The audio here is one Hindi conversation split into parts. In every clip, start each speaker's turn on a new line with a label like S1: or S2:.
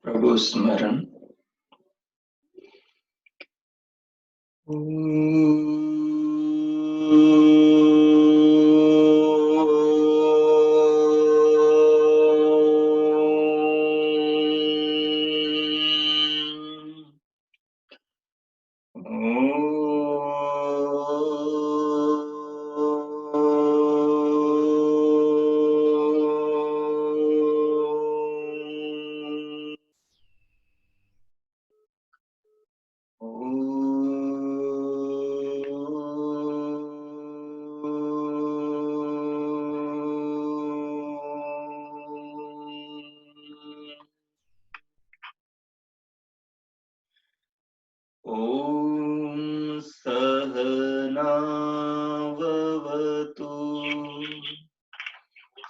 S1: प्रभु स्मरण। ॐ सहनाववतु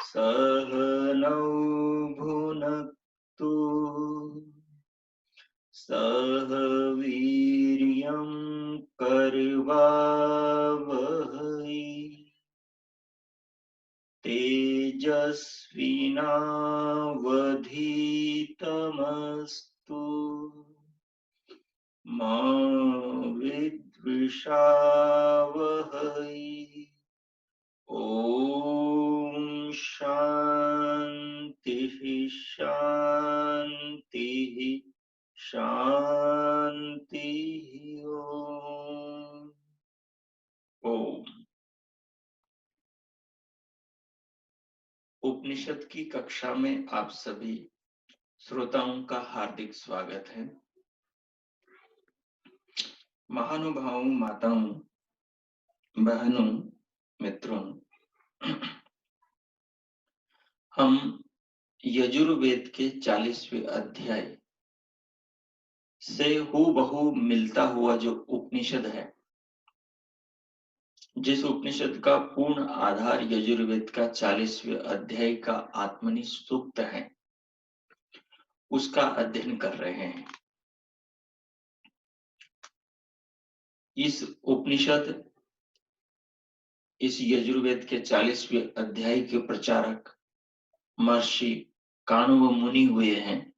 S1: सहनौ भुनक्तु सह वीर्यं करवावहै तेजस्विनावधीतमस्तु मा विद्विषावहै। ॐ शान्तिः शान्तिः शान्तिः। ओम। उपनिषद की कक्षा में आप सभी श्रोताओं का हार्दिक स्वागत है। महानुभावों, माताओं, बहनों, मित्रों, हम यजुर्वेद के 40वें अध्याय से हूबहू मिलता हुआ जो उपनिषद है, जिस उपनिषद का पूर्ण आधार यजुर्वेद का 40वें अध्याय का आत्मनि सूक्त है, उसका अध्ययन कर रहे हैं। इस उपनिषद, इस यजुर्वेद के 40वें अध्याय के प्रचारक महर्षि काण्व मुनि हुए हैं।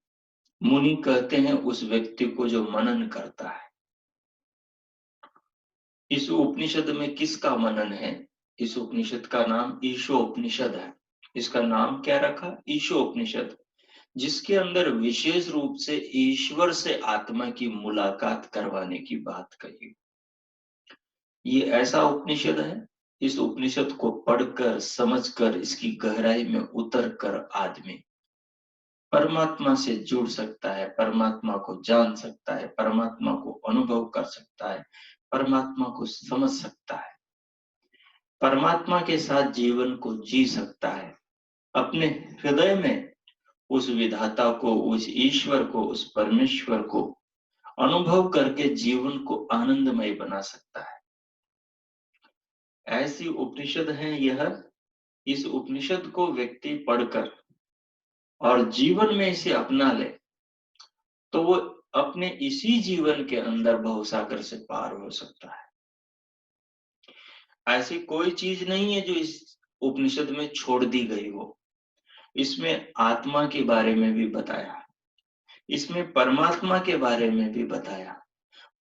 S1: मुनि कहते हैं उस व्यक्ति को जो मनन करता है। इस उपनिषद में किसका मनन है? इस उपनिषद का नाम ईशोपनिषद है। इसका नाम क्या रखा? ईशोपनिषद, जिसके अंदर विशेष रूप से ईश्वर से आत्मा की मुलाकात करवाने की बात कही। ये ऐसा उपनिषद है, इस उपनिषद को पढ़कर समझकर इसकी गहराई में उतरकर आदमी परमात्मा से जुड़ सकता है, परमात्मा को जान सकता है, परमात्मा को अनुभव कर सकता है, परमात्मा को समझ सकता है, परमात्मा के साथ जीवन को जी सकता है। अपने हृदय में उस विधाता को, उस ईश्वर को, उस परमेश्वर को अनुभव करके जीवन को आनंदमय बना सकता है। ऐसी उपनिषद है यह। इस उपनिषद को व्यक्ति पढ़कर और जीवन में इसे अपना ले तो वो अपने इसी जीवन के अंदर भवसागर से पार हो सकता है। ऐसी कोई चीज नहीं है जो इस उपनिषद में छोड़ दी गई हो। इसमें आत्मा के बारे में भी बताया, इसमें परमात्मा के बारे में भी बताया,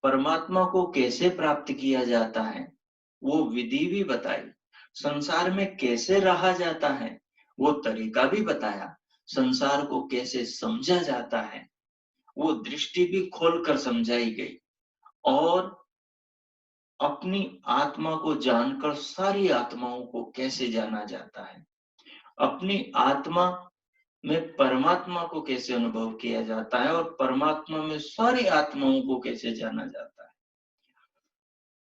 S1: परमात्मा को कैसे प्राप्त किया जाता है वो विधि भी बताई, संसार में कैसे रहा जाता है वो तरीका भी बताया, संसार को कैसे समझा जाता है वो दृष्टि भी खोलकर समझाई गई, और अपनी आत्मा को जानकर सारी आत्माओं को कैसे जाना जाता है, अपनी आत्मा में परमात्मा को कैसे अनुभव किया जाता है और परमात्मा में सारी आत्माओं को कैसे जाना जाता है।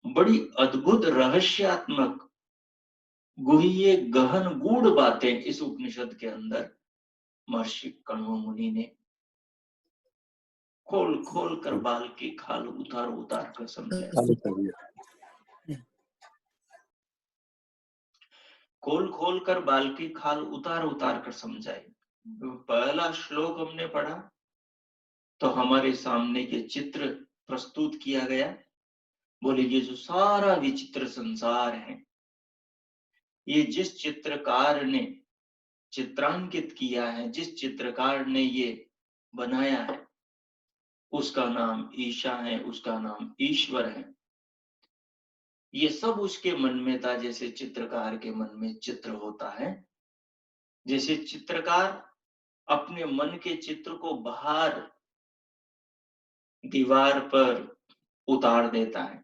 S1: बड़ी अद्भुत रहस्यात्मक गुह्य गहन गूढ़ बातें इस उपनिषद के अंदर महर्षि कण्व मुनि ने खोल खोल कर बाल की खाल उतार उतार कर समझाई। खोल खोल कर बाल की खाल उतार उतार कर समझाई। पहला श्लोक हमने पढ़ा तो हमारे सामने ये चित्र प्रस्तुत किया गया। बोले ये जो सारा विचित्र संसार है, ये जिस चित्रकार ने चित्रांकित किया है, जिस चित्रकार ने ये बनाया है, उसका नाम ईशा है, उसका नाम ईश्वर है। ये सब उसके मन में था, जैसे चित्रकार के मन में चित्र होता है। जैसे चित्रकार अपने मन के चित्र को बाहर दीवार पर उतार देता है,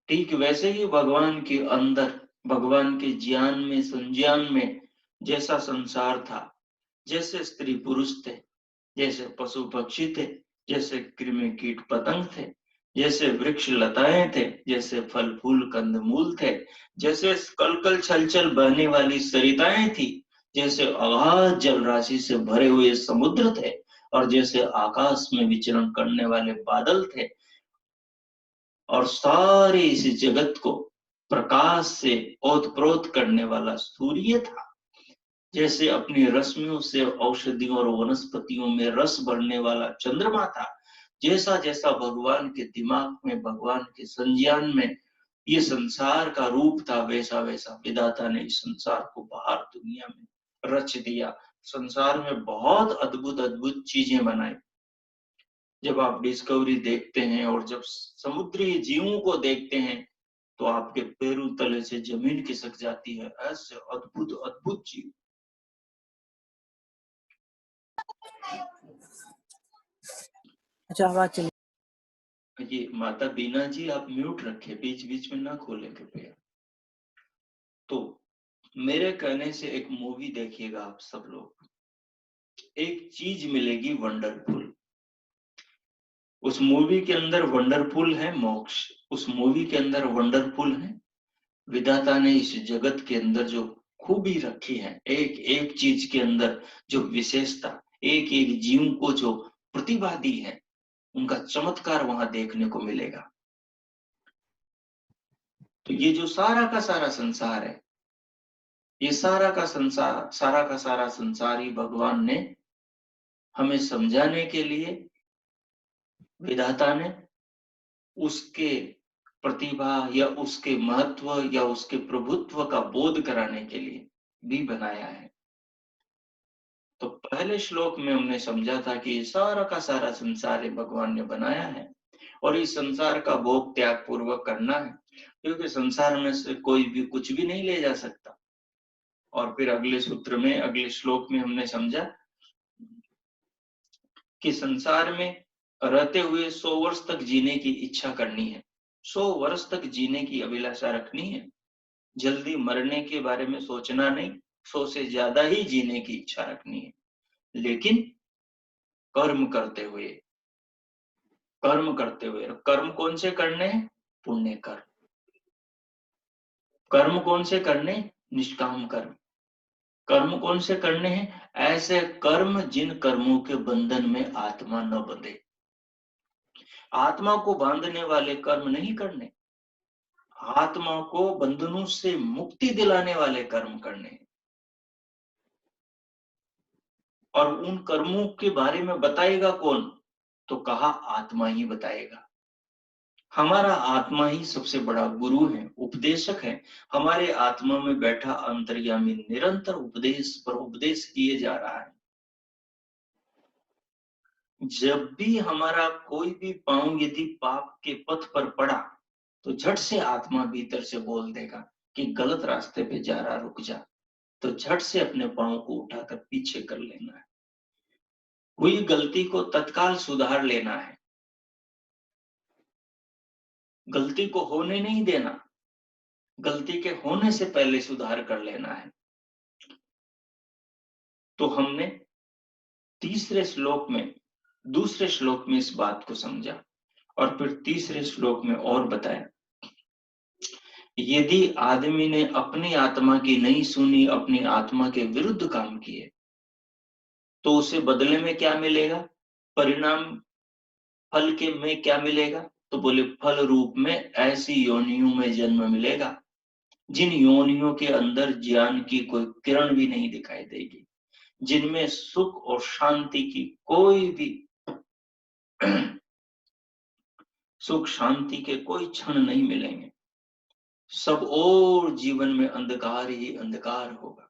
S1: ठीक वैसे ही भगवान के अंदर, भगवान के ज्ञान में, संज्ञान में जैसा संसार था, जैसे स्त्री पुरुष थे, जैसे पशु पक्षी थे, जैसे कृमि कीट पतंग थे, जैसे वृक्ष लताएं थे, जैसे फल फूल कंद मूल थे, जैसे कल कल छल छल बहने वाली सरिताएं थी, जैसे अगाध जल राशि से भरे हुए समुद्र थे, और जैसे आकाश में विचरण करने वाले बादल थे, और सारे इस जगत को प्रकाश से ओतप्रोत करने वाला सूर्य था, जैसे अपनी रश्मियों से औषधियों और वनस्पतियों में रस भरने वाला चंद्रमा था, जैसा जैसा भगवान के दिमाग में, भगवान के संज्ञान में ये संसार का रूप था, वैसा वैसा विधाता ने इस संसार को बाहर दुनिया में रच दिया। संसार में बहुत अद्भुत अद्भुत चीजें बनाई। जब आप डिस्कवरी देखते हैं और जब समुद्री जीवों को देखते हैं, तो आपके पैरों तले से जमीन खिसक जाती है, ऐसे अद्भुत अद्भुत जीव।
S2: अच्छा, आवाज चली।
S1: ये माता बीना जी, आप म्यूट रखे, बीच बीच में ना खोले कृपया। तो मेरे कहने से एक मूवी देखिएगा आप सब लोग, एक चीज मिलेगी वंडरफुल। उस मूवी के अंदर वंडरफुल है मोक्ष, उस मूवी के अंदर वंडरफुल है विधाता ने इस जगत के अंदर जो खूबी रखी है, एक एक चीज के अंदर जो विशेषता, एक एक जीव को जो प्रतिभा दी है, उनका चमत्कार वहां देखने को मिलेगा। तो ये जो सारा का सारा संसार है, ये सारा का सारा संसार ही भगवान ने हमें समझाने के लिए, विधाता ने उसके प्रतिभा या उसके महत्व या उसके प्रभुत्व का बोध कराने के लिए भी बनाया है। तो पहले श्लोक में हमने समझा था कि सारा का सारा संसार भगवान ने बनाया है, और इस संसार का भोग त्याग पूर्वक करना है, क्योंकि संसार में से कोई भी कुछ भी नहीं ले जा सकता। और फिर अगले सूत्र में, अगले श्लोक में हमने समझा कि संसार में रहते हुए 100 वर्ष तक जीने की इच्छा करनी है, 100 वर्ष तक जीने की अभिलाषा रखनी है, जल्दी मरने के बारे में सोचना नहीं, 100 से ज्यादा ही जीने की इच्छा रखनी है, लेकिन कर्म करते हुए, कर्म करते हुए। कर्म कौन से करने हैं? पुण्य कर्म। कर्म कौन से करने? निष्काम कर्म। कर्म कौन से करने हैं? ऐसे कर्म जिन कर्मों के बंधन में आत्मा न बंधे। आत्मा को बांधने वाले कर्म नहीं करने, आत्मा को बंधनों से मुक्ति दिलाने वाले कर्म करने। और उन कर्मों के बारे में बताएगा कौन? तो कहा आत्मा ही बताएगा। हमारा आत्मा ही सबसे बड़ा गुरु है, उपदेशक है। हमारे आत्मा में बैठा अंतर्यामी निरंतर उपदेश पर उपदेश किए जा रहा है। जब भी हमारा कोई भी पांव यदि पाप के पथ पर पड़ा, तो झट से आत्मा भीतर से बोल देगा कि गलत रास्ते पे जा रहा, रुक जा। तो झट से अपने पांव को उठाकर पीछे कर लेना है, हुई गलती को तत्काल सुधार लेना है, गलती को होने नहीं देना, गलती के होने से पहले सुधार कर लेना है। तो हमने तीसरे श्लोक में, दूसरे श्लोक में इस बात को समझा, और फिर तीसरे श्लोक में और बताया, यदि आदमी ने अपनी आत्मा की नहीं सुनी, अपनी आत्मा के विरुद्ध काम किए, तो उसे बदले में क्या मिलेगा? परिणाम फल के में क्या मिलेगा? तो बोले फल रूप में ऐसी योनियों में जन्म मिलेगा जिन योनियों के अंदर ज्ञान की कोई किरण भी नहीं दिखाई देगी, जिनमें सुख और शांति की कोई भी सुख शांति के कोई क्षण नहीं मिलेंगे। सब और जीवन में अंधकार ही अंधकार होगा।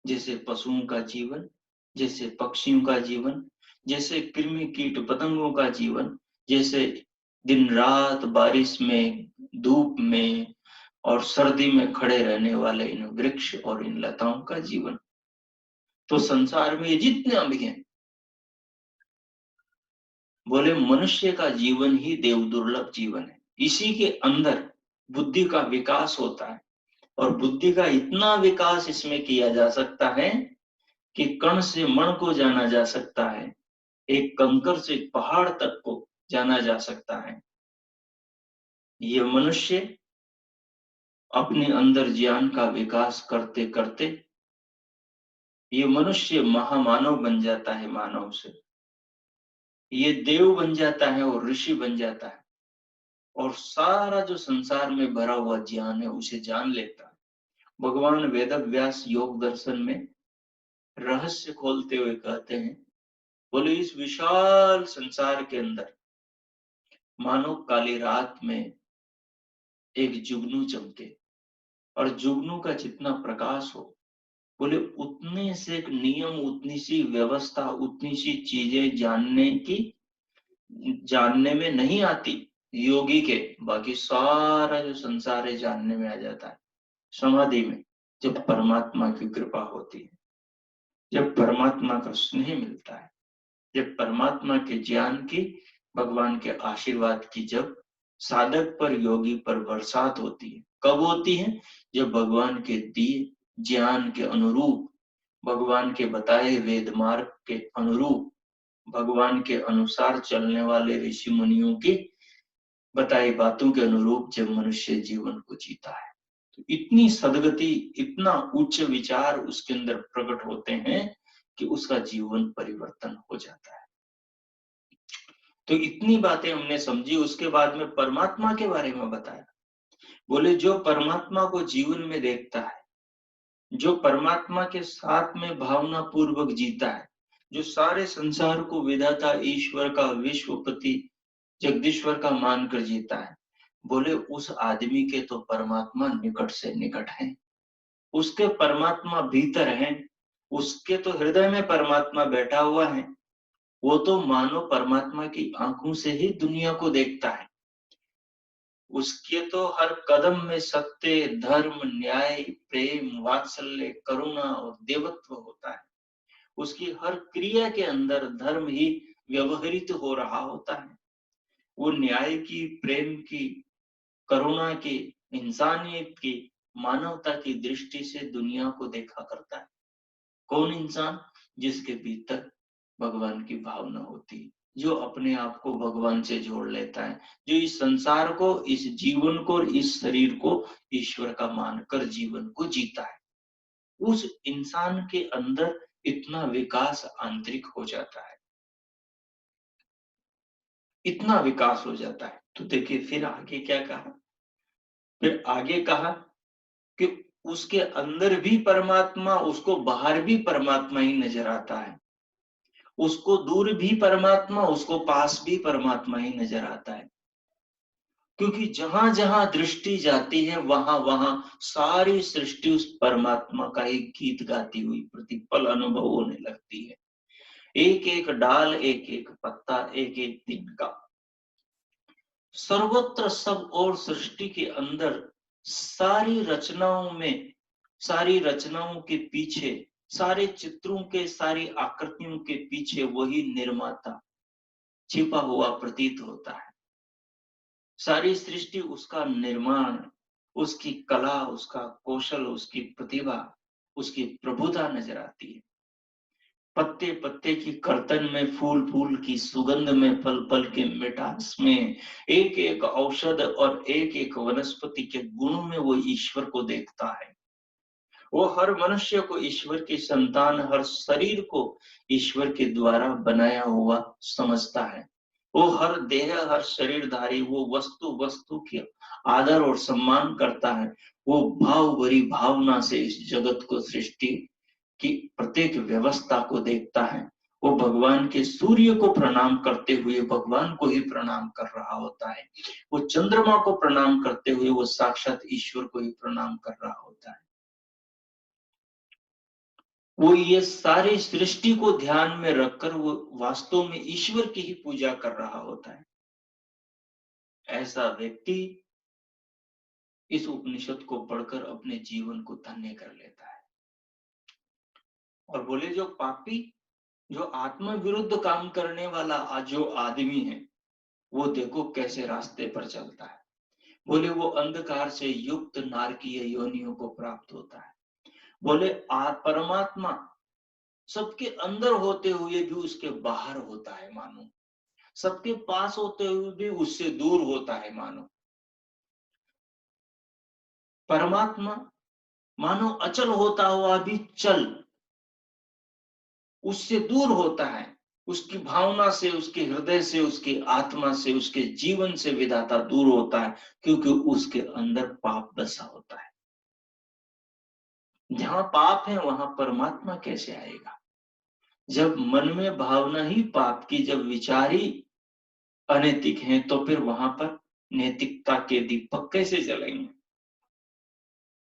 S1: जैसे पशुओं का जीवन जैसे पक्षियों का जीवन, जैसे कृमि कीट पतंगों का जीवन, जैसे दिन रात बारिश में, धूप में और सर्दी में खड़े रहने वाले इन वृक्ष और इन लताओं का जीवन। तो संसार में जितने भी हैं, बोले मनुष्य का जीवन ही देव दुर्लभ जीवन है। इसी के अंदर बुद्धि का विकास होता है, और बुद्धि का इतना विकास इसमें किया जा सकता है कि कण से मण को जाना जा सकता है, एक कंकर से पहाड़ तक को जाना जा सकता है। ये मनुष्य अपने अंदर ज्ञान का विकास करते करते ये मनुष्य महामानव बन जाता है, मानव से ये देव बन जाता है और ऋषि बन जाता है, और सारा जो संसार में भरा हुआ ज्ञान है उसे जान लेता है। भगवान वेद व्यास योग दर्शन में रहस्य खोलते हुए कहते हैं, बोले इस विशाल संसार के अंदर मानो काली रात में एक जुगनू चमके, और जुगनू का जितना प्रकाश हो, बोले उतने से एक नियम, उतनी सी व्यवस्था, उतनी सी चीजें जानने में नहीं आती योगी के, बाकी सारा जो संसार है जानने में आ जाता है समाधि में, जब परमात्मा की कृपा होती है, जब परमात्मा का स्नेह मिलता है, जब परमात्मा के ज्ञान की, भगवान के आशीर्वाद की जब साधक पर, योगी पर बरसात होती है। कब होती है? जब भगवान के दिए ज्ञान के अनुरूप, भगवान के बताए वेद मार्ग के अनुरूप, भगवान के अनुसार चलने वाले ऋषि मुनियों की बताई बातों के अनुरूप जब मनुष्य जीवन को जीता है, तो इतनी सदगति, इतना उच्च विचार उसके अंदर प्रकट होते हैं कि उसका जीवन परिवर्तन हो जाता है। तो इतनी बातें हमने समझी। उसके बाद में परमात्मा के बारे में बताया। बोले जो परमात्मा को जीवन में देखता है, जो परमात्मा के साथ में भावना पूर्वक जीता है, जो सारे संसार को विधाता ईश्वर का, विश्वपति जगदीश्वर का मानकर जीता है, बोले उस आदमी के तो परमात्मा निकट से निकट है, उसके परमात्मा भीतर है, उसके तो हृदय में परमात्मा बैठा हुआ है। वो तो मानो परमात्मा की आंखों से ही दुनिया को देखता है। उसके तो हर कदम में सत्य, धर्म, न्याय, प्रेम, वात्सल्य, करुणा और देवत्व होता है। उसकी हर क्रिया के अंदर धर्म ही व्यवहरित हो रहा होता है। वो न्याय की, प्रेम की, करुणा की, इंसानियत की, मानवता की दृष्टि से दुनिया को देखा करता है। कौन इंसान? जिसके भीतर भगवान की भावना होती है, जो अपने आप को भगवान से जोड़ लेता है, जो इस संसार को, इस जीवन को, इस शरीर को ईश्वर का मानकर जीवन को जीता है। उस इंसान के अंदर इतना विकास आंतरिक हो जाता है, इतना विकास हो जाता है। तो देखिए फिर आगे क्या कहा, फिर आगे कहा कि उसके अंदर भी परमात्मा, उसको बाहर भी परमात्मा ही नजर आता है, उसको दूर भी परमात्मा, उसको पास भी परमात्मा ही नजर आता है। क्योंकि जहां जहां दृष्टि जाती है वहां वहां सारी सृष्टि उस परमात्मा का ही गीत गाती हुई प्रतिपल अनुभव होने लगती है। एक एक डाल, एक एक पत्ता, एक एक दिन का, सर्वत्र सब और सृष्टि के अंदर सारी रचनाओं में, सारी रचनाओं के पीछे, सारे चित्रों के, सारी आकृतियों के पीछे वही निर्माता छिपा हुआ प्रतीत होता है। सारी सृष्टि उसका निर्माण, उसकी कला, उसका कौशल, उसकी प्रतिभा, उसकी प्रभुता नजर आती है। पत्ते पत्ते की कर्तन में, फूल फूल की सुगंध में, पल पल के मिठास में, एक एक औषध और एक एक वनस्पति के गुण में वो ईश्वर को देखता है। वो हर मनुष्य को ईश्वर की संतान, हर शरीर को ईश्वर के द्वारा बनाया हुआ समझता है। वो हर देह, हर शरीरधारी, वो वस्तु वस्तु की आदर और सम्मान करता है। वो भाव भरी भावना से इस जगत को, सृष्टि की प्रत्येक व्यवस्था को देखता है। वो भगवान के सूर्य को प्रणाम करते हुए भगवान को ही प्रणाम कर रहा होता है। वो चंद्रमा को प्रणाम करते हुए वो साक्षात ईश्वर को ही प्रणाम कर रहा होता है। वो ये सारी सृष्टि को ध्यान में रखकर वो वास्तव में ईश्वर की ही पूजा कर रहा होता है। ऐसा व्यक्ति इस उपनिषद को पढ़कर अपने जीवन को धन्य कर लेता है। और बोले जो पापी, जो आत्मा विरुद्ध काम करने वाला जो आदमी है, वो देखो कैसे रास्ते पर चलता है। बोले वो अंधकार से युक्त नारकीय योनियों को प्राप्त होता है। बोले परमात्मा सबके अंदर होते हुए भी उसके बाहर होता है मानो, सबके पास होते हुए भी उससे दूर होता है मानो। परमात्मा मानो अचल होता हुआ भी चल, उससे दूर होता है, उसकी भावना से, उसके हृदय से, उसकी आत्मा से, उसके जीवन से विधाता दूर होता है, क्योंकि उसके अंदर पाप बसा होता है। जहां पाप है वहां परमात्मा कैसे आएगा? जब मन में भावना ही पाप की, जब विचार ही अनैतिक है, तो फिर वहां पर नैतिकता के दीपक कैसे जलेंगे?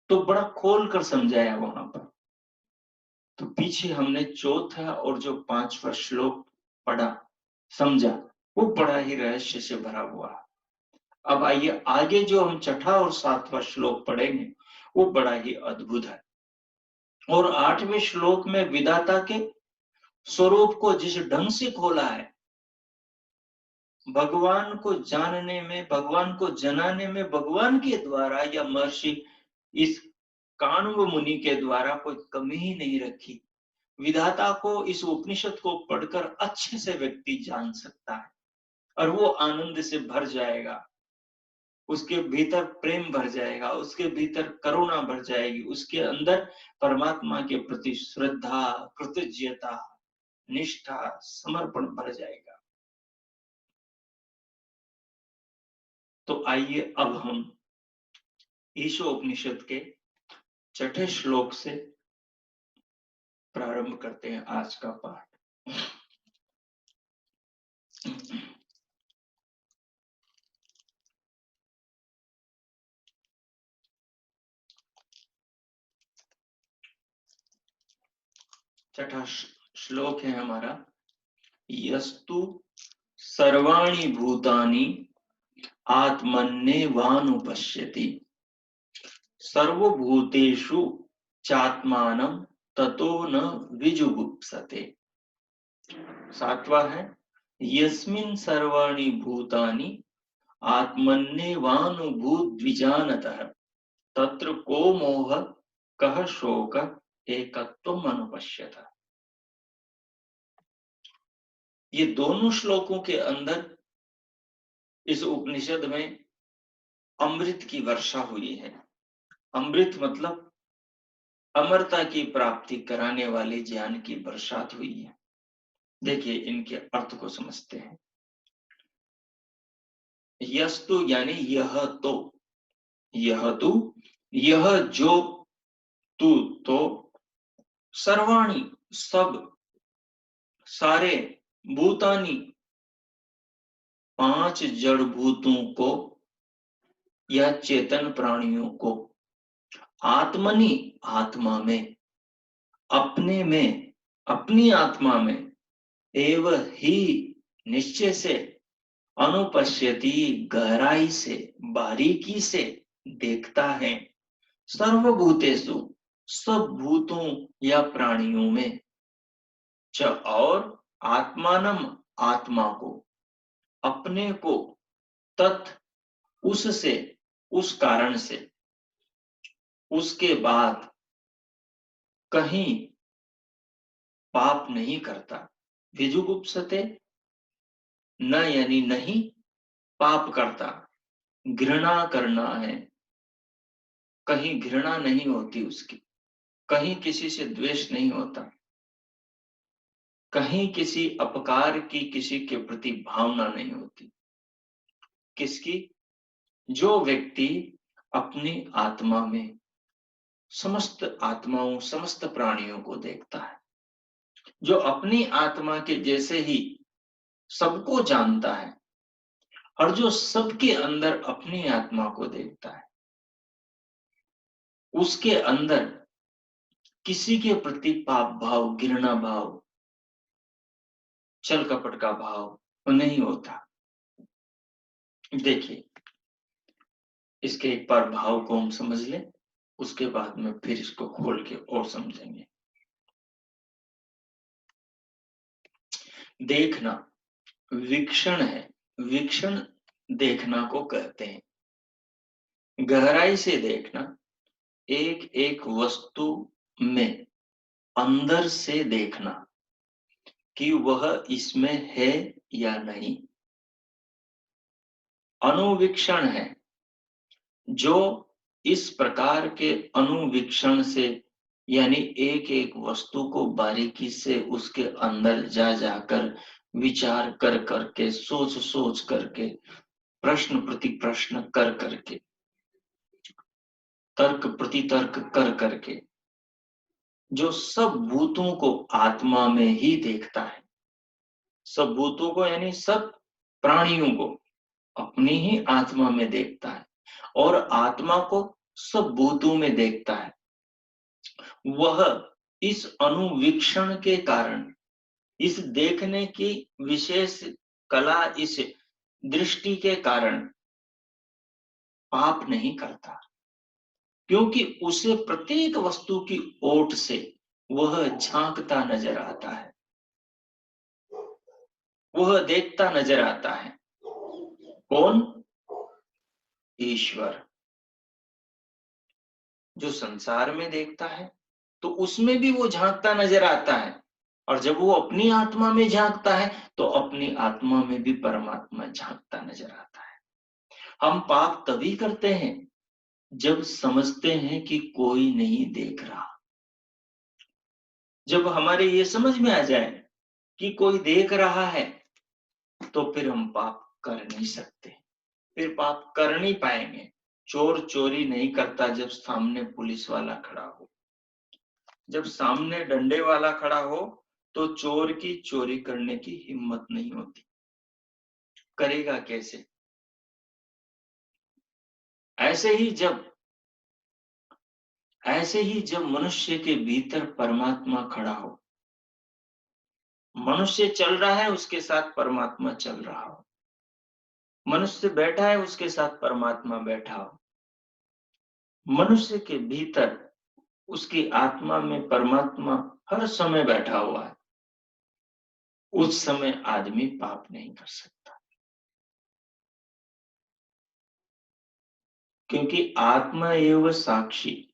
S1: तो बड़ा खोल कर समझाया वहां पर। तो पीछे हमने चौथा और जो 5वां श्लोक पढ़ा, समझा, वो बड़ा ही रहस्य से भरा हुआ है। अब आइए आगे जो हम 6वां और 7वां श्लोक पढ़ेंगे, वो बड़ा ही अद्भुत है। और 8वें श्लोक में विधाता के स्वरूप को जिस ढंग से खोला है, भगवान को जानने में, भगवान को जनाने में भगवान के द्वारा या महर्षि इस काण्व मुनि के द्वारा कोई कमी ही नहीं रखी। विधाता को इस उपनिषद को पढ़कर अच्छे से व्यक्ति जान सकता है और वो आनंद से भर जाएगा, उसके भीतर प्रेम भर जाएगा, उसके भीतर करुणा भर जाएगी, उसके अंदर परमात्मा के प्रति श्रद्धा, कृतज्ञता, निष्ठा, समर्पण भर जाएगा। तो आइए अब हम ईशोपनिषद के 6ठे श्लोक से प्रारंभ करते हैं आज का पाठ। छठा श्लोक है हमारा, यस्तु सर्वाणि भूतानि आत्मन्येवानुपश्यति सर्वभूतेषु चात्मानं ततो न विजुगुप्सते। 7वां है, यस्मिन् सर्वाणि भूतानि आत्मन्येवानुभूद्विजानतः तत्र को मोह कः शोक एकत्वम् अनुपश्यत। ये दोनों श्लोकों के अंदर इस उपनिषद में अमृत की वर्षा हुई है। अमृत मतलब अमरता की प्राप्ति कराने वाले ज्ञान की बरसात हुई है। देखिए इनके अर्थ को समझते हैं। यस्तु यानी यह तो, यह तू, यह जो, तू तो, सर्वाणी सब, सारे, भूतानी 5 जड़ भूतों को या चेतन प्राणियों को, आत्मनि आत्मा में, अपने में, अपनी आत्मा में, एव ही निश्चय से, अनुपश्यति गहराई से, बारीकी से देखता है, सर्वभूतेषु सब भूतों या प्राणियों में, च और आत्मानम आत्मा को, अपने को, तत् उससे, उस कारण से, उसके बाद कहीं पाप नहीं करता। विजुगुप्सते न यानी नहीं पाप करता, घृणा करना है, कहीं घृणा नहीं होती उसकी, कहीं किसी से द्वेष नहीं होता, कहीं किसी अपकार की किसी के प्रति भावना नहीं होती। किसकी? जो व्यक्ति अपनी आत्मा में समस्त आत्माओं, समस्त प्राणियों को देखता है, जो अपनी आत्मा के जैसे ही सबको जानता है और जो सबके अंदर अपनी आत्मा को देखता है, उसके अंदर किसी के प्रति पाप भाव, घृणा भाव, छल कपट का भाव नहीं होता। देखिए, इसके एक बार भाव को हम समझ लें, उसके बाद में फिर इसको खोल के और समझेंगे। देखना वीक्षण है, वीक्षण देखना को कहते हैं। गहराई से देखना, एक एक वस्तु में अंदर से देखना कि वह इसमें है या नहीं। अनुवीक्षण है, जो इस प्रकार के अनुवीक्षण से यानी एक एक वस्तु को बारीकी से उसके अंदर जा जाकर विचार कर करके, सोच सोच करके, प्रश्न प्रति प्रश्न कर करके, तर्क प्रतितर्क कर करके, जो सब भूतों को आत्मा में ही देखता है। सब भूतों को यानी सब प्राणियों को अपनी ही आत्मा में देखता है और आत्मा को सब भूतों में देखता है। वह इस अनुवीक्षण के कारण, इस देखने की विशेष कला, इस दृष्टि के कारण पाप नहीं करता, क्योंकि उसे प्रत्येक वस्तु की ओट से वह झांकता नजर आता है, वह देखता नजर आता है। कौन? ईश्वर। जो संसार में देखता है तो उसमें भी वो झांकता नजर आता है, और जब वो अपनी आत्मा में झांकता है तो अपनी आत्मा में भी परमात्मा झांकता नजर आता है। हम पाप तभी करते हैं जब समझते हैं कि कोई नहीं देख रहा। जब हमारे ये समझ में आ जाए कि कोई देख रहा है तो फिर हम पाप कर नहीं सकते, फिर पाप कर नहीं पाएंगे। चोर चोरी नहीं करता जब सामने पुलिस वाला खड़ा हो, जब सामने डंडे वाला खड़ा हो तो चोर की चोरी करने की हिम्मत नहीं होती। करेगा कैसे? ऐसे ही जब मनुष्य के भीतर परमात्मा खड़ा हो, मनुष्य चल रहा है उसके साथ परमात्मा चल रहा हो, मनुष्य बैठा है उसके साथ परमात्मा बैठा हो, मनुष्य के भीतर उसकी आत्मा में परमात्मा हर समय बैठा हुआ है, उस समय आदमी पाप नहीं कर सकता। क्योंकि आत्मा एवं साक्षी,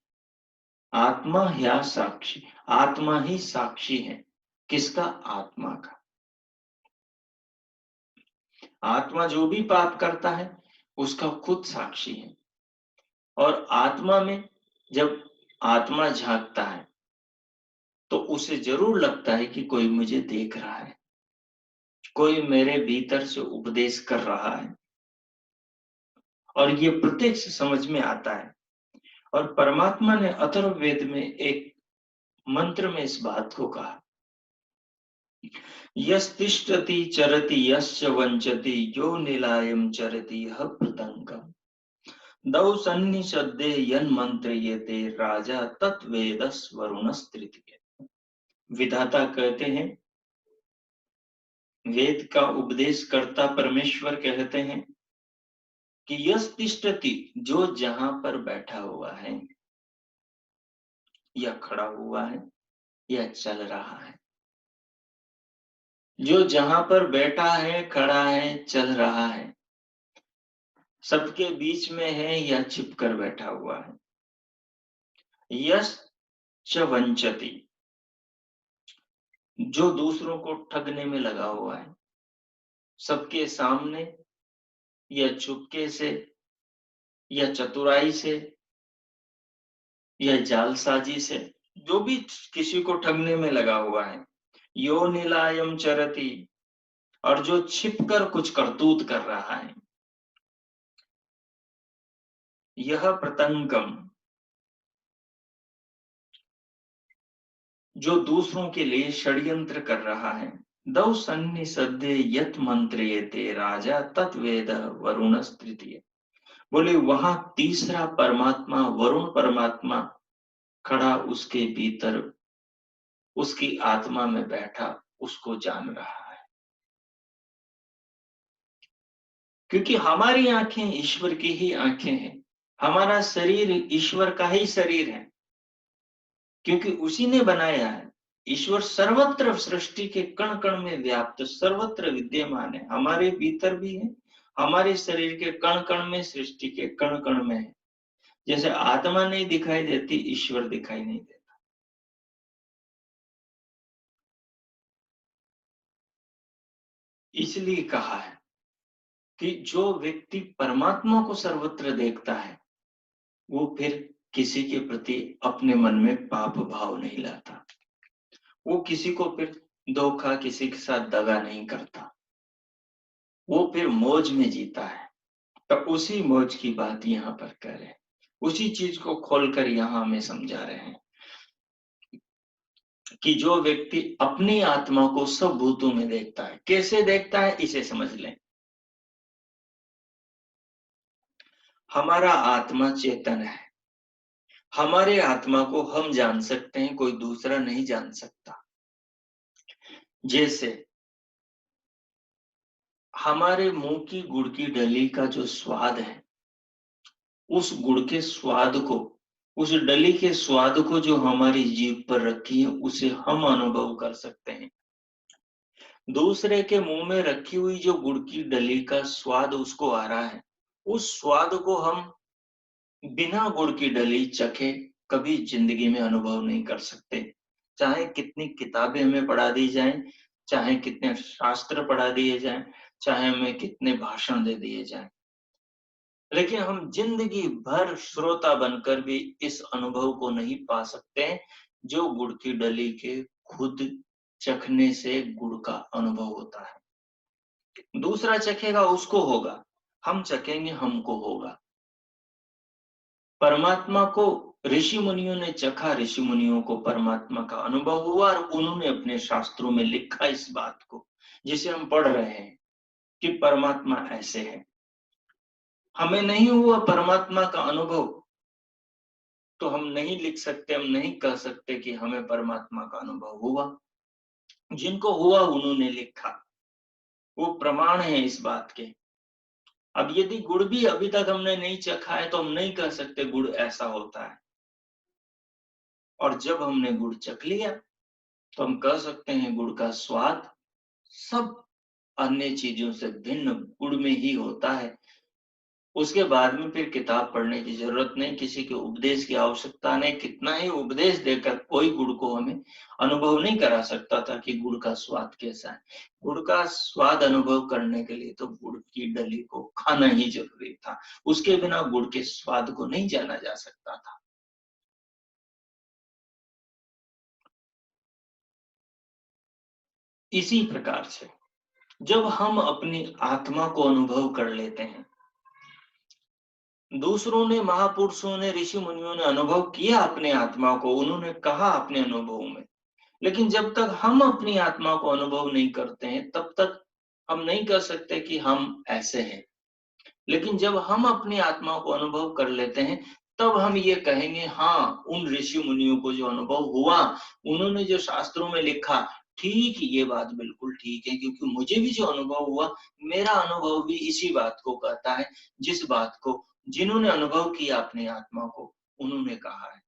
S1: आत्मा या साक्षी, आत्मा ही साक्षी है। किसका? आत्मा का। आत्मा जो भी पाप करता है उसका खुद साक्षी है। और आत्मा में जब आत्मा झांकता है तो उसे जरूर लगता है कि कोई मुझे देख रहा है, कोई मेरे भीतर से उपदेश कर रहा है, और ये प्रत्यक्ष समझ में आता है। और परमात्मा ने अथर्ववेद में एक मंत्र में इस बात को कहा, यस्तिष्ठति चरति यश्च वंचति यो निलायम चरति यः पतंगम दौ सन्निषद्दे यन्मन्त्रयेते राजा तत्वेदस वरुणस्तृतीय। विधाता कहते हैं, वेद का उपदेश करता परमेश्वर कहते हैं कि यस्तिष्ठति, जो जहां पर बैठा हुआ है या खड़ा हुआ है या चल रहा है, जो जहां पर बैठा है, खड़ा है, चल रहा है, सबके बीच में है या छिपकर बैठा हुआ है। यश च वंचति, जो दूसरों को ठगने में लगा हुआ है, सबके सामने या चुपके से या चतुराई से या जालसाजी से, जो भी किसी को ठगने में लगा हुआ है। यो निलायम चरति, और जो छिपकर कुछ करतूत कर रहा है। यह प्रतंगम, जो दूसरों के लिए षड्यंत्र कर रहा है। दौ सन्निसद्दे यत् मंत्रयेते राजा तत्वेद वरुण तृतीय। बोले वहां तीसरा परमात्मा, वरुण परमात्मा खड़ा उसके भीतर, उसकी आत्मा में बैठा उसको जान रहा है। क्योंकि हमारी आंखें ईश्वर की ही आंखें हैं, हमारा शरीर ईश्वर का ही शरीर है, क्योंकि उसी ने बनाया है। ईश्वर सर्वत्र सृष्टि के कण कण में व्याप्त सर्वत्र विद्यमान है, हमारे भीतर भी है, हमारे शरीर के कण कण में, सृष्टि के कण कण में है। जैसे आत्मा नहीं दिखाई देती, ईश्वर दिखाई नहीं देता। इसलिए कहा है कि जो व्यक्ति परमात्मा को सर्वत्र देखता है वो फिर किसी के प्रति अपने मन में पाप भाव नहीं लाता, वो किसी को फिर धोखा, किसी के साथ दगा नहीं करता, वो फिर मौज में जीता है। तो उसी मौज की बात यहाँ पर कर रहे हैं, उसी चीज को खोलकर यहाँ हमें समझा रहे हैं कि जो व्यक्ति अपनी आत्मा को सब भूतों में देखता है, कैसे देखता है इसे समझ लें। हमारा आत्मा चेतन है, हमारे आत्मा को हम जान सकते हैं, कोई दूसरा नहीं जान सकता। जैसे हमारे मुंह की गुड़ की डली का जो स्वाद है, उस गुड़ के स्वाद को, उस डली के स्वाद को जो हमारी जीभ पर रखी है उसे हम अनुभव कर सकते हैं। दूसरे के मुंह में रखी हुई जो गुड़ की डली का स्वाद उसको आ रहा है, उस स्वाद को हम बिना गुड़ की डली चखे कभी जिंदगी में अनुभव नहीं कर सकते। चाहे कितनी किताबें हमें पढ़ा दी जाएं, चाहे कितने शास्त्र पढ़ा दिए जाएं, चाहे हमें कितने भाषण दे दिए जाएं, लेकिन हम जिंदगी भर श्रोता बनकर भी इस अनुभव को नहीं पा सकते जो गुड़ की डली के खुद चखने से गुड़ का अनुभव होता है। दूसरा चखेगा उसको होगा, हम चखेंगे हमको होगा। परमात्मा को ऋषि मुनियों ने चखा, ऋषि मुनियों को परमात्मा का अनुभव हुआ और उन्होंने अपने शास्त्रों में लिखा इस बात को, जिसे हम पढ़ रहे हैं कि परमात्मा ऐसे है। हमें नहीं हुआ परमात्मा का अनुभव तो हम नहीं लिख सकते, हम नहीं कह सकते कि हमें परमात्मा का अनुभव हुआ। जिनको हुआ उन्होंने लिखा, वो प्रमाण है इस बात के। अब यदि गुड़ भी अभी तक हमने नहीं चखा है तो हम नहीं कह सकते गुड़ ऐसा होता है, और जब हमने गुड़ चख लिया तो हम कह सकते हैं गुड़ का स्वाद सब अन्य चीजों से भिन्न गुड़ में ही होता है। उसके बाद में फिर किताब पढ़ने की जरूरत नहीं, किसी के उपदेश की आवश्यकता नहीं। कितना ही उपदेश देकर कोई गुड़ को हमें अनुभव नहीं करा सकता था कि गुड़ का स्वाद कैसा है। गुड़ का स्वाद अनुभव करने के लिए तो गुड़ की डली को खाना ही जरूरी था, उसके बिना गुड़ के स्वाद को नहीं जाना जा सकता था। इसी प्रकार से जब हम अपनी आत्मा को अनुभव कर लेते हैं, दूसरों ने, महापुरुषों ने, ऋषि मुनियों ने अनुभव किया अपने आत्मा को, उन्होंने कहा अपने अनुभव में, लेकिन जब तक हम अपनी आत्मा को अनुभव नहीं करते हैं तब तक हम नहीं कह सकते कि हम ऐसे हैं। लेकिन जब हम अपनी आत्मा को अनुभव कर लेते हैं तब हम ये कहेंगे हाँ, उन ऋषि मुनियों को जो अनुभव हुआ, उन्होंने जो शास्त्रों में लिखा, ठीक, ये बात बिल्कुल ठीक है, क्योंकि मुझे भी जो अनुभव हुआ, मेरा अनुभव भी इसी बात को कहता है, जिस बात को जिन्होंने अनुभव किया अपनी आत्मा को उन्होंने कहा है।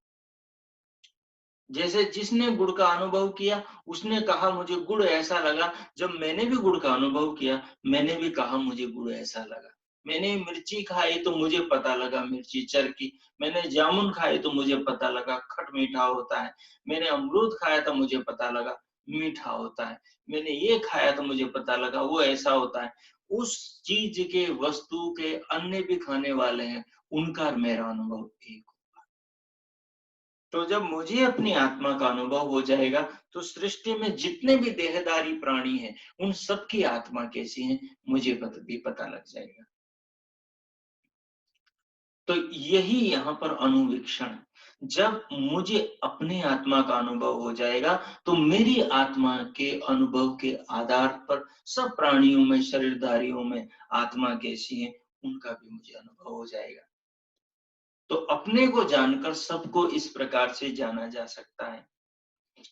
S1: जैसे जिसने गुड़ का अनुभव किया उसने कहा मुझे गुड़ ऐसा लगा, जब मैंने भी गुड़ का अनुभव किया मैंने भी कहा मुझे गुड़ ऐसा लगा। मैंने मिर्ची खाई तो मुझे पता लगा मिर्ची चरकी, मैंने जामुन खाए तो मुझे पता लगा खट मीठा होता है, मैंने अमरूद खाया तो मुझे पता लगा मीठा होता है, मैंने ये खाया तो मुझे पता लगा वो ऐसा होता है। उस चीज के, वस्तु के अन्य भी खाने वाले हैं, उनका मेरा अनुभव एक। तो जब मुझे अपनी आत्मा का अनुभव हो जाएगा तो सृष्टि में जितने भी देहधारी प्राणी हैं उन सबकी आत्मा कैसी है मुझे भी पता लग जाएगा। तो यही यहाँ पर अनुवीक्षण, जब मुझे अपनी आत्मा का अनुभव हो जाएगा तो मेरी आत्मा के अनुभव के आधार पर सब प्राणियों में, शरीरधारियों में आत्मा कैसी है उनका भी मुझे अनुभव हो जाएगा। तो अपने को जानकर सबको इस प्रकार से जाना जा सकता है।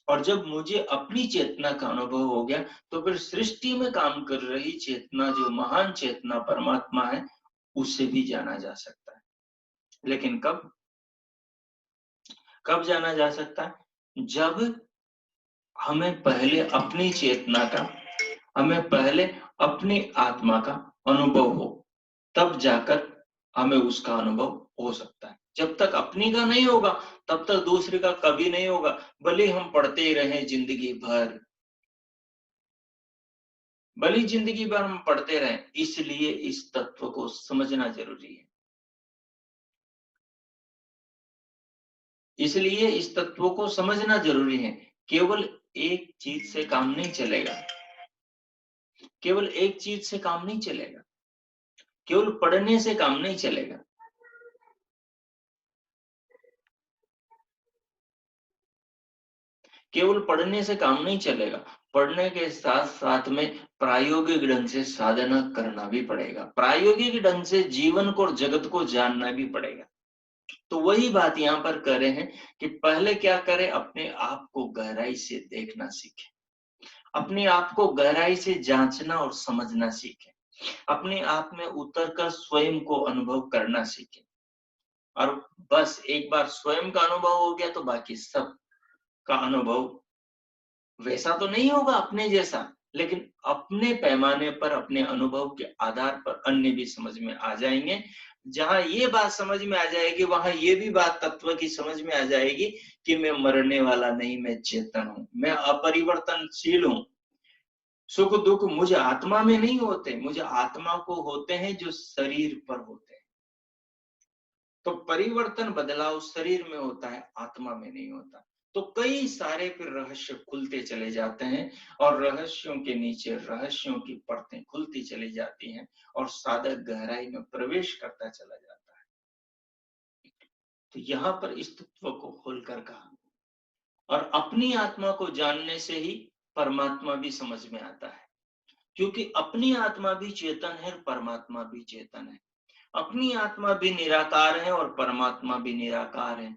S1: और जब मुझे अपनी चेतना का अनुभव हो गया, तो फिर सृष्टि में काम कर रही चेतना, जो महान चेतना परमात्मा है, उसे भी जाना जा सकता है। लेकिन कब कब जाना जा सकता है? जब हमें पहले अपनी चेतना का, हमें पहले अपनी आत्मा का अनुभव हो, तब जाकर हमें उसका अनुभव हो सकता है। जब तक अपनी का नहीं होगा, तब तक दूसरे का कभी नहीं होगा, भले हम पढ़ते ही रहें जिंदगी भर, भले जिंदगी भर हम पढ़ते रहें। इसलिए इस तत्व को समझना जरूरी है। इसलिए इस तत्व को समझना जरूरी है। केवल एक चीज से काम नहीं चलेगा, केवल एक चीज से काम नहीं चलेगा, केवल पढ़ने से काम नहीं चलेगा। केवल पढ़ने से काम नहीं चलेगा, पढ़ने के साथ साथ में प्रायोगिक ढंग से साधना करना भी पड़ेगा, प्रायोगिक ढंग से जीवन को और जगत को जानना भी पड़ेगा। तो वही बात यहाँ पर कर रहे हैं कि पहले क्या करें, अपने आप को गहराई से देखना सीखें, अपने आप को गहराई से जांचना और समझना सीखें, अपने आप में उतरकर स्वयं को अनुभव करना सीखें। और बस एक बार स्वयं का अनुभव हो गया तो बाकी सब का अनुभव वैसा तो नहीं होगा अपने जैसा, लेकिन अपने पैमाने पर, अपने अनुभव के आधार पर अन्य भी समझ में आ जाएंगे। जहां ये बात समझ में आ जाएगी, वहां ये भी बात तत्व की समझ में आ जाएगी कि मैं मरने वाला नहीं, मैं चेतन हूं, मैं अपरिवर्तनशील हूं। सुख दुख मुझे आत्मा में नहीं होते, मुझे आत्मा को होते हैं जो शरीर पर होते हैं। तो परिवर्तन, बदलाव शरीर में होता है, आत्मा में नहीं होता। तो कई सारे फिर रहस्य खुलते चले जाते हैं, और रहस्यों के नीचे रहस्यों की परतें खुलती चली जाती हैं, और साधक गहराई में प्रवेश करता चला जाता है। तो यहाँ पर इस तत्व को खोलकर कहा, और अपनी आत्मा को जानने से ही परमात्मा भी समझ में आता है, क्योंकि अपनी आत्मा भी चेतन है, परमात्मा भी चेतन है। अपनी आत्मा भी निराकार है और परमात्मा भी निराकार है।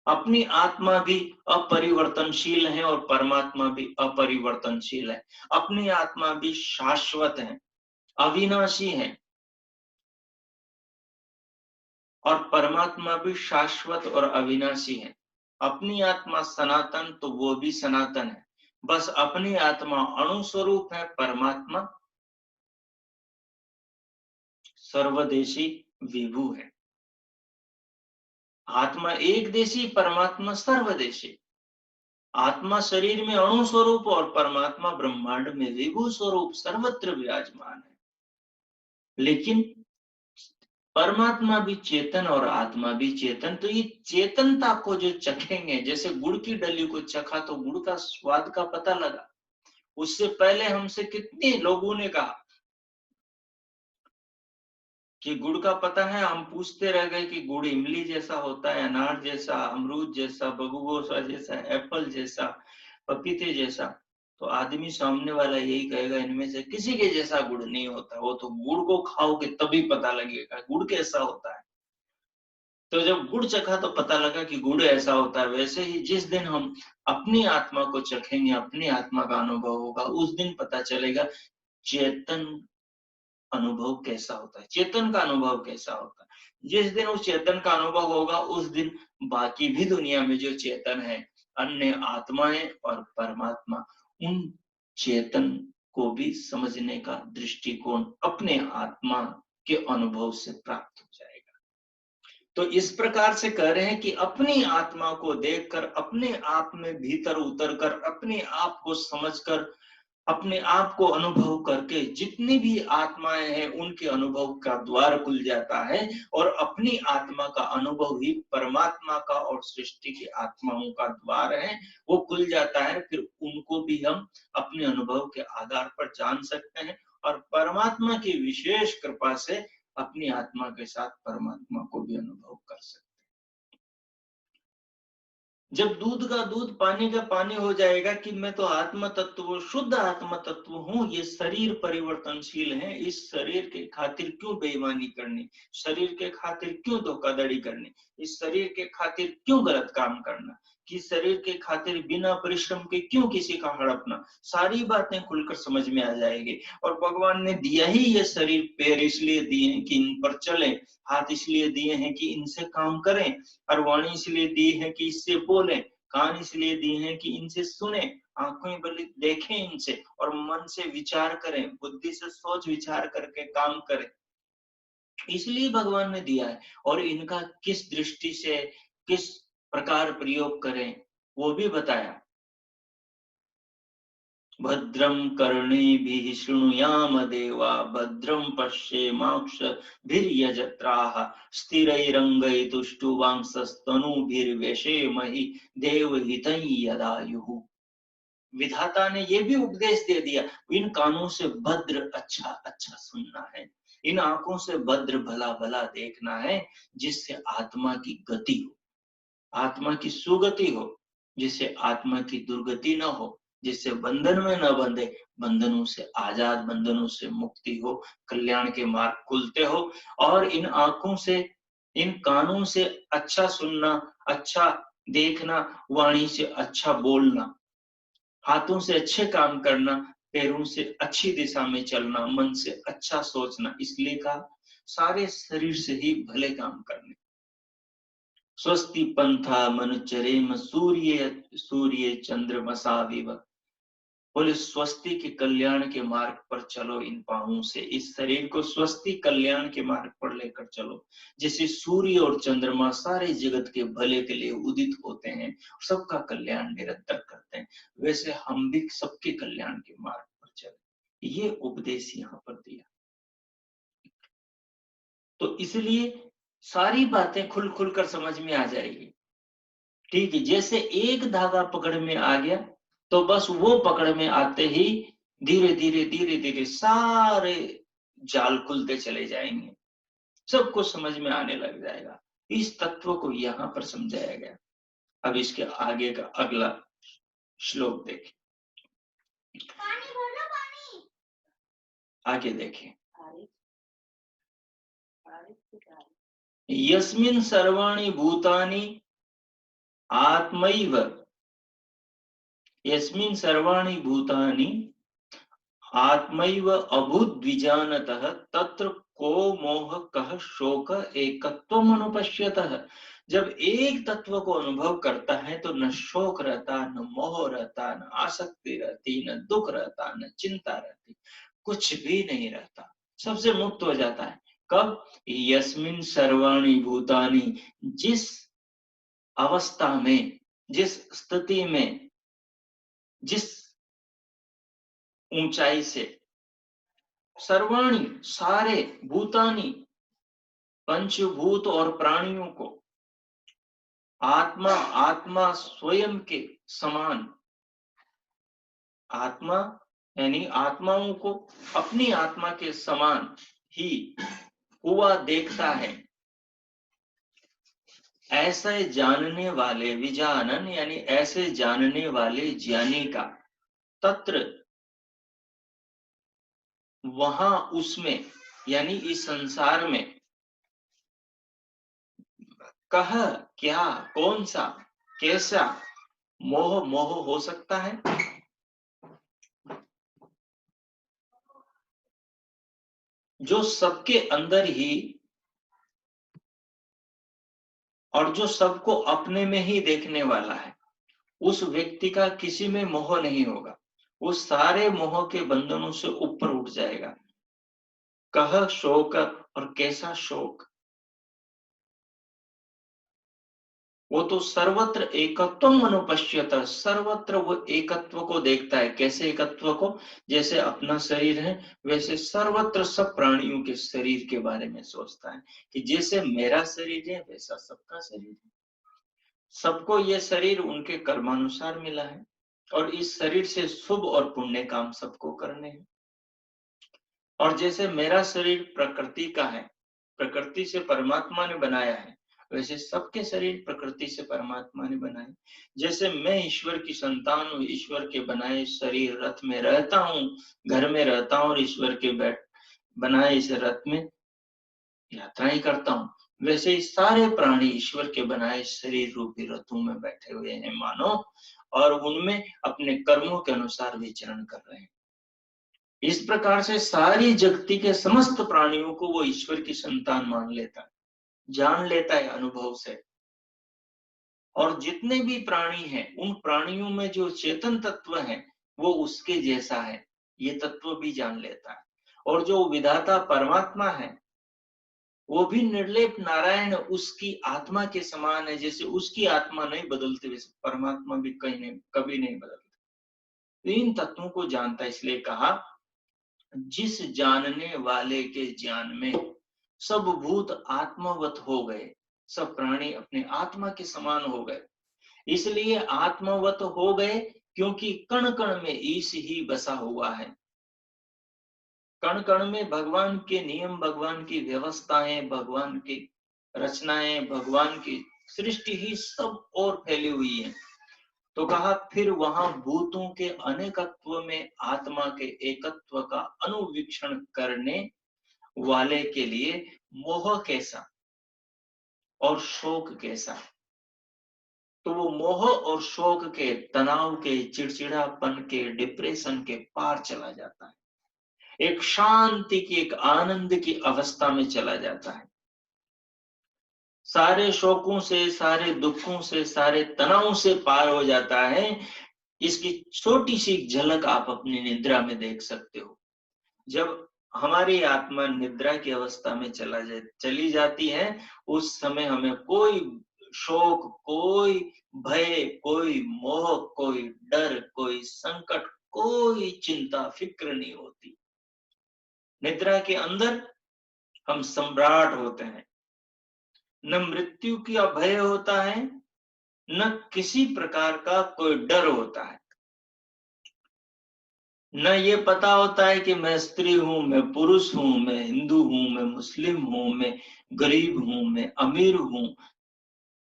S1: अपनी आत्मा भी अपरिवर्तनशील है और परमात्मा भी अपरिवर्तनशील है। अपनी आत्मा भी शाश्वत है, अविनाशी है, और परमात्मा भी शाश्वत और अविनाशी है। अपनी आत्मा सनातन, तो वो भी सनातन है। बस अपनी आत्मा अणु स्वरूप है, परमात्मा सर्वदेशी विभू है। आत्मा एक देशी, परमात्मा सर्वदेशी। आत्मा शरीर में अणु स्वरूप और परमात्मा ब्रह्मांड में विभू स्वरूप सर्वत्र विराजमान है। लेकिन परमात्मा भी चेतन और आत्मा भी चेतन, तो ये चेतनता को जो चखेंगे, जैसे गुड़ की डली को चखा तो गुड़ का स्वाद का पता लगा। उससे पहले हमसे कितने लोगों ने कहा कि गुड़ का पता है, हम पूछते रह गए कि गुड़ इमली जैसा होता है, अनार जैसा, अमरूद जैसा, बगुगोसा जैसा, एप्पल जैसा, पपीते जैसा। तो आदमी सामने वाला यही कहेगा, इनमें से किसी के जैसा गुड़ नहीं होता, वो तो गुड़ को खाओगे तभी पता लगेगा गुड़ कैसा होता है। तो जब गुड़ चखा तो पता लगा कि गुड़ ऐसा होता है। वैसे ही जिस दिन हम अपनी आत्मा को चखेंगे, अपनी आत्मा का अनुभव होगा, उस दिन पता चलेगा चेतन अनुभव कैसा होता है, चेतन का अनुभव कैसा होता है। जिस दिन उस चेतन का अनुभव होगा, उस दिन बाकी भी दुनिया में जो चेतन है, अन्य आत्माएं और परमात्मा, उन चेतन को भी समझने का दृष्टिकोण अपने आत्मा के अनुभव से प्राप्त हो जाएगा। तो इस प्रकार से कह रहे हैं कि अपनी आत्मा को देखकर, अपने आप में भीतर उतरकर, अपने आप को समझकर, अपने आप को अनुभव करके, जितनी भी आत्माएं हैं उनके अनुभव का द्वार खुल जाता है, और अपनी आत्मा का अनुभव ही परमात्मा का और सृष्टि की आत्माओं का द्वार है, वो खुल जाता है। फिर उनको भी हम अपने अनुभव के आधार पर जान सकते हैं, और परमात्मा की विशेष कृपा से अपनी आत्मा के साथ परमात्मा को भी अनुभव कर सकते हैं। जब दूध का दूध पानी का पानी हो जाएगा कि मैं तो आत्म तत्व, शुद्ध आत्म तत्व हूँ, ये शरीर परिवर्तनशील है, इस शरीर के खातिर क्यों बेईमानी करनी, शरीर के खातिर क्यों धोखाधड़ी करनी, इस शरीर के खातिर क्यों गलत काम करना, कि शरीर के खातिर बिना परिश्रम के क्यों किसी का हड़पना, सारी बातें खुलकर समझ में आ जाएगी। और भगवान ने दिया ही ये शरीर, पैर इसलिए दिए हैं कि इन पर चलें, हाथ इसलिए दिए हैं कि इनसे काम करें, और वाणी इसलिए दी है कि इससे बोलें, कान इसलिए दिए हैं कि इनसे सुने, आंखें बल्कि देखें इनसे, और मन से विचार करें, बुद्धि से सोच विचार करके काम करें, इसलिए भगवान ने दिया है। और इनका किस दृष्टि से किस प्रकार प्रयोग करें वो भी बताया। भद्रं कर्णेभिः शृणुयाम देवा, भद्रं पश्येमाक्षभिर्यजत्राः, स्थिरैरङ्गैस्तुष्टुवांसस्तनूभिर्व्यसेमहि देवहितं यदायुः। विधाता ने ये भी उपदेश दे दिया, इन कानों से भद्र अच्छा अच्छा सुनना है, इन आंखों से भद्र भला भला देखना है, जिससे आत्मा की गति हो, आत्मा की सुगति हो, जिससे आत्मा की दुर्गति न हो, जिससे बंधन में न बंधे, बंधनों से आजाद, बंधनों से मुक्ति हो, कल्याण के मार्ग खुलते हो। और इन आंखों से, इन कानों से अच्छा सुनना, अच्छा देखना, वाणी से अच्छा बोलना, हाथों से अच्छे काम करना, पैरों से अच्छी दिशा में चलना, मन से अच्छा सोचना, इसलिए कहा सारे शरीर से ही भले काम करने। स्वस्ति पंथा मनुचरेम सूर्य सूर्य चंद्रमसाविव, बोले स्वस्ति के कल्याण के मार्ग पर चलो, इन पांवों से इस शरीर को स्वस्ति कल्याण के मार्ग पर लेकर चलो। जैसे सूर्य और चंद्रमा सारे जगत के भले के लिए उदित होते हैं, सबका कल्याण निरंतर करते हैं, वैसे हम भी सबके कल्याण के मार्ग पर चले, ये उपदेश यहाँ पर दिया। तो इसलिए सारी बातें खुल खुल कर समझ में आ जाएगी। ठीक है, जैसे एक धागा पकड़ में आ गया तो बस वो पकड़ में आते ही धीरे धीरे धीरे धीरे सारे जाल खुलते चले जाएंगे, सब कुछ समझ में आने लग जाएगा। इस तत्व को यहाँ पर समझाया गया। अब इसके आगे का अगला श्लोक देखें, आगे देखें। यस्मिन् सर्वाणि भूतानि आत्मैव, यस्मिन् सर्वाणि भूतानि आत्मैव अभूद्विजानतः तत्र को मोह कः शोक एकत्वम् अनुपश्यतः। जब एक तत्व को अनुभव करता है तो न शोक रहता, न मोह रहता, न आसक्ति रहती, न दुख रहता, न चिंता रहती, कुछ भी नहीं रहता, सबसे मुक्त हो जाता है। कब? यस्मिन् सर्वाणि भूतानि, जिस अवस्था में, जिस स्थिति में, जिस ऊंचाई से, सर्वाणी सारे, भूतानी पंचभूत और प्राणियों को, आत्मा आत्मा स्वयं के समान, आत्मा यानी आत्माओं को अपनी आत्मा के समान ही हुआ देखता है, ऐसे जानने वाले विजानन यानी ऐसे जानने वाले ज्ञानी का, तत्र वहां उसमें यानी इस संसार में, कह क्या, कौन सा, कैसा मोह मोह हो सकता है, जो सबके अंदर ही और जो सबको अपने में ही देखने वाला है, उस व्यक्ति का किसी में मोह नहीं होगा, वो सारे मोह के बंधनों से ऊपर उठ जाएगा। कह शोक, और कैसा शोक, वो तो सर्वत्र एकत्वम अनुपश्यत, सर्वत्र वो एकत्व को देखता है। कैसे एकत्व को? जैसे अपना शरीर है वैसे सर्वत्र सब प्राणियों के शरीर के बारे में सोचता है कि जैसे मेरा शरीर है वैसा सबका शरीर है, सबको ये शरीर उनके कर्मानुसार मिला है, और इस शरीर से शुभ और पुण्य काम सबको करने हैं। और जैसे मेरा शरीर प्रकृति का है, प्रकृति से परमात्मा ने बनाया है, वैसे सबके शरीर प्रकृति से परमात्मा ने बनाए। जैसे मैं ईश्वर की संतान हूँ, ईश्वर के बनाए शरीर रथ में रहता हूँ, घर में रहता हूँ और ईश्वर के बनाए इस रथ में यात्राएं करता हूँ। वैसे ही सारे प्राणी ईश्वर के बनाए शरीर रूपी रथों में बैठे हुए हैं मानो, और उनमें अपने कर्मों के अनुसार विचरण कर रहे हैं। इस प्रकार से सारी जगती के समस्त प्राणियों को वो ईश्वर की संतान मान लेता है, जान लेता है अनुभव से। और जितने भी प्राणी हैं, उन प्राणियों में जो चेतन तत्व है वो उसके जैसा है, ये तत्व भी जान लेता है। और जो विधाता परमात्मा है वो भी निर्लेप नारायण उसकी आत्मा के समान है। जैसे उसकी आत्मा नहीं बदलती वैसे परमात्मा भी कहीं नहीं, कभी नहीं बदलते। इन तत्वों को जानता है, इसलिए कहा जिस जानने वाले के ज्ञान में सब भूत आत्मवत हो गए, सब प्राणी अपने आत्मा के समान हो गए। इसलिए आत्मवत हो गए क्योंकि कण कण में ईश ही बसा हुआ है। कण कण में भगवान के नियम, भगवान की व्यवस्थाएं, भगवान की रचनाएं, भगवान की सृष्टि ही सब और फैली हुई है। तो कहा फिर वहां भूतों के अनेकत्व में आत्मा के एकत्व का अनुवीक्षण करने वाले के लिए मोह कैसा और शोक कैसा। तो वो मोह और शोक के, तनाव के, चिड़चिड़ापन के, डिप्रेशन के पार चला जाता है, एक शांति की, एक आनंद की अवस्था में चला जाता है। सारे शोकों से, सारे दुखों से, सारे तनावों से पार हो जाता है। इसकी छोटी सी झलक आप अपनी निद्रा में देख सकते हो। जब हमारी आत्मा निद्रा की अवस्था में चली जाती है, उस समय हमें कोई शोक, कोई भय, कोई मोह, कोई डर, कोई संकट, कोई चिंता फिक्र नहीं होती। निद्रा के अंदर हम सम्राट होते हैं। न मृत्यु का भय होता है, न किसी प्रकार का कोई डर होता है। न ये पता होता है कि मैं स्त्री हूं, मैं पुरुष हूं, मैं हिंदू हूं, मैं मुस्लिम हूं, मैं गरीब हूं, मैं अमीर हूं,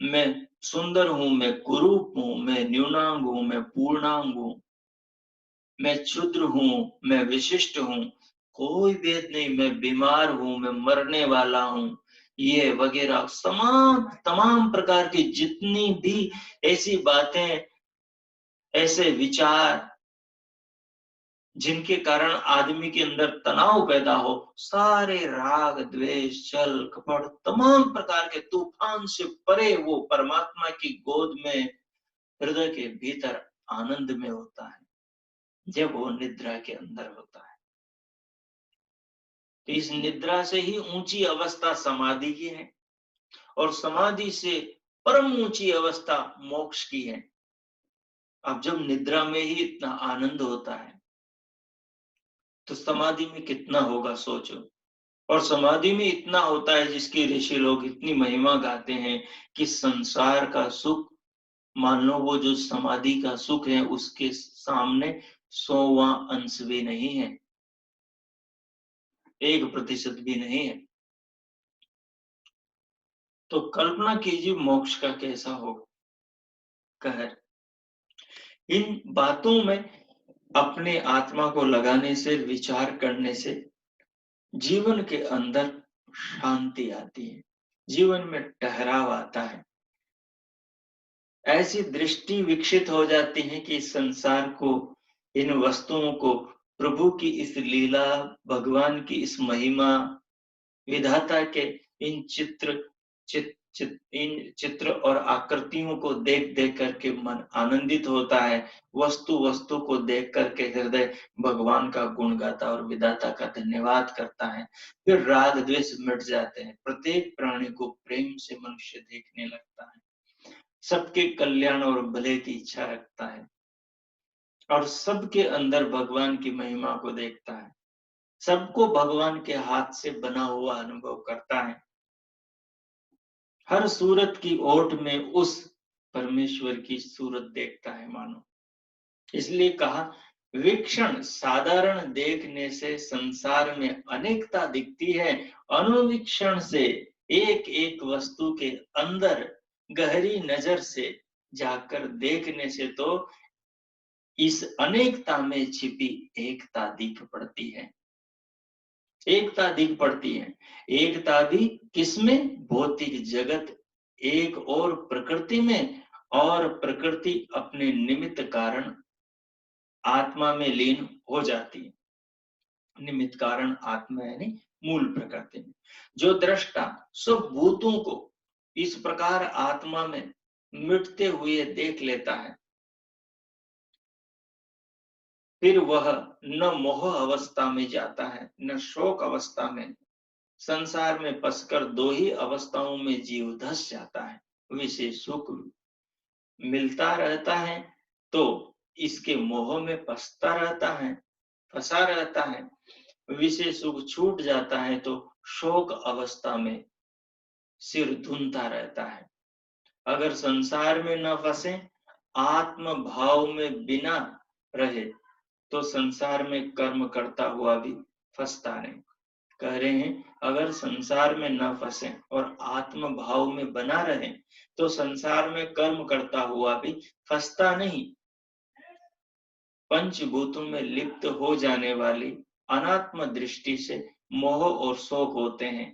S1: मैं सुंदर हूं, मैं कुरूप हूं, मैं न्यूनांग हूं, मैं पूर्णांग हूं, मैं क्षुद्र हूं, मैं विशिष्ट हूं। कोई भेद नहीं। मैं बीमार हूं, मैं मरने वाला हूं, ये वगैरह तमाम तमाम प्रकार की जितनी भी ऐसी बातें, ऐसे विचार जिनके कारण आदमी के अंदर तनाव पैदा हो, सारे राग, द्वेष, छल, कपट, तमाम प्रकार के तूफान से परे वो परमात्मा की गोद में हृदय के भीतर आनंद में होता है, जब वो निद्रा के अंदर होता है। तो इस निद्रा से ही ऊंची अवस्था समाधि की है, और समाधि से परम ऊंची अवस्था मोक्ष की है। अब जब निद्रा में ही इतना आनंद होता है तो समाधि में कितना होगा सोचो। और समाधि में इतना होता है जिसकी ऋषि लोग इतनी महिमा गाते हैं कि संसार का सुख, मान लो वो जो समाधि का सुख है उसके सामने 100वां अंश भी नहीं है, 1% भी नहीं है। तो कल्पना कीजिए मोक्ष का कैसा हो कहर। इन बातों में अपने आत्मा को लगाने से, विचार करने से जीवन के अंदर शांति आती है, जीवन में ठहराव आता है। ऐसी दृष्टि विकसित हो जाती है कि इस संसार को, इन वस्तुओं को, प्रभु की इस लीला, भगवान की इस महिमा, विधाता के इन इन चित्र और आकृतियों को देख देख करके मन आनंदित होता है। वस्तु को देख करके हृदय भगवान का गुण गाता और विधाता का धन्यवाद करता है। फिर राग द्वेष मिट जाते हैं। प्रत्येक प्राणी को प्रेम से मनुष्य देखने लगता है, सबके कल्याण और भले की इच्छा रखता है, और सबके अंदर भगवान की महिमा को देखता है, सबको भगवान के हाथ से बना हुआ अनुभव करता है। हर सूरत की ओट में उस परमेश्वर की सूरत देखता है मानो। इसलिए कहा वीक्षण साधारण देखने से संसार में अनेकता दिखती है, अनुवीक्षण से एक एक वस्तु के अंदर गहरी नजर से जाकर देखने से तो इस अनेकता में छिपी एकता दिख पड़ती है। एकता दिख पड़ती है। एकता दिख किसमें? भौतिक जगत एक और प्रकृति में, और प्रकृति अपने निमित्त कारण आत्मा में लीन हो जाती है। निमित्त कारण आत्मा यानी मूल प्रकृति में। जो दृष्टा सब भूतों को इस प्रकार आत्मा में मिटते हुए देख लेता है, फिर वह न मोह अवस्था में जाता है न शोक अवस्था में। संसार में फंसकर दो ही अवस्थाओं में जीव धस जाता है। विषय सुख मिलता रहता है तो इसके मोह में फंसता रहता है, फंसा रहता है। विषय सुख छूट जाता है तो शोक अवस्था में सिर धुनता रहता है। अगर संसार में न फंसे, आत्म भाव में बिना रहे, तो संसार में कर्म करता हुआ भी फंसता नहीं। कह रहे हैं अगर संसार में न फंसे और आत्म भाव में बना रहे, तो संसार में कर्म करता हुआ भी फंसता नहीं। पंचभूतों में लिप्त हो जाने वाली अनात्म दृष्टि से मोह और शोक होते हैं,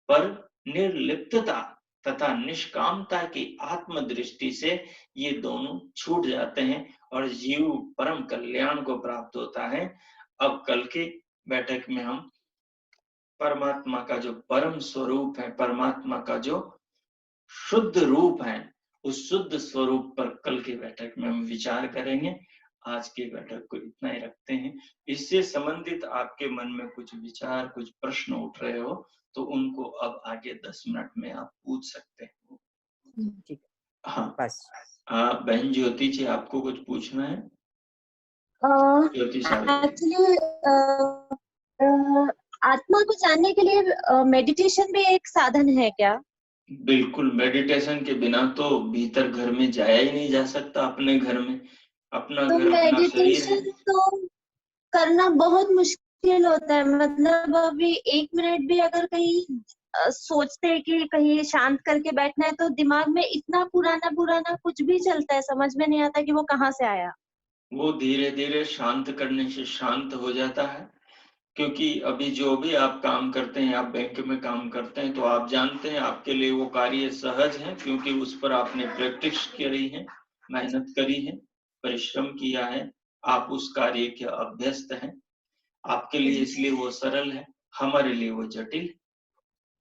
S1: पर निर्लिप्तता तथा निष्कामता की आत्म दृष्टि से ये दोनों छूट जाते हैं और जीव परम कल्याण को प्राप्त होता है। अब कल की बैठक में हम परमात्मा का जो परम स्वरूप है, परमात्मा का जो शुद्ध रूप है, उस शुद्ध स्वरूप पर कल की बैठक में हम विचार करेंगे। आज की बैठक को इतना ही रखते हैं। इससे संबंधित आपके मन में कुछ विचार, कुछ प्रश्न उठ रहे हो तो उनको अब आगे 10 मिनट में आप पूछ सकते हो।
S2: ठीक
S1: हाँ,
S2: बस।
S1: बहन ज्योति जी, आपको कुछ पूछना है? ज्योति साहब,
S3: एक्चुअली आत्मा को जानने के लिए मेडिटेशन भी एक साधन है क्या?
S1: बिल्कुल, मेडिटेशन के बिना तो भीतर घर में जाया ही नहीं जा सकता। अपने घर में, अपना
S3: तो
S1: घर अपना शरीर है।
S3: मेडिटेशन तो करना बहुत मुश्किल होता है। मतलब अभी 1 मिनट भी अगर कहीं सोचते हैं कि कहीं शांत करके बैठना है, तो दिमाग में इतना पुराना पुराना कुछ भी चलता है, समझ में नहीं आता कि वो कहाँ से आया।
S1: वो धीरे धीरे शांत करने से शांत हो जाता है। क्योंकि अभी जो भी आप काम करते हैं, आप बैंक में काम करते हैं, तो आप जानते हैं आपके लिए वो कार्य सहज है, क्योंकि उस पर आपने प्रैक्टिस करी है, मेहनत करी है, परिश्रम किया है, आप उस कार्य के अभ्यस्त हैं। आपके लिए इसलिए वो सरल है, हमारे लिए वो जटिल।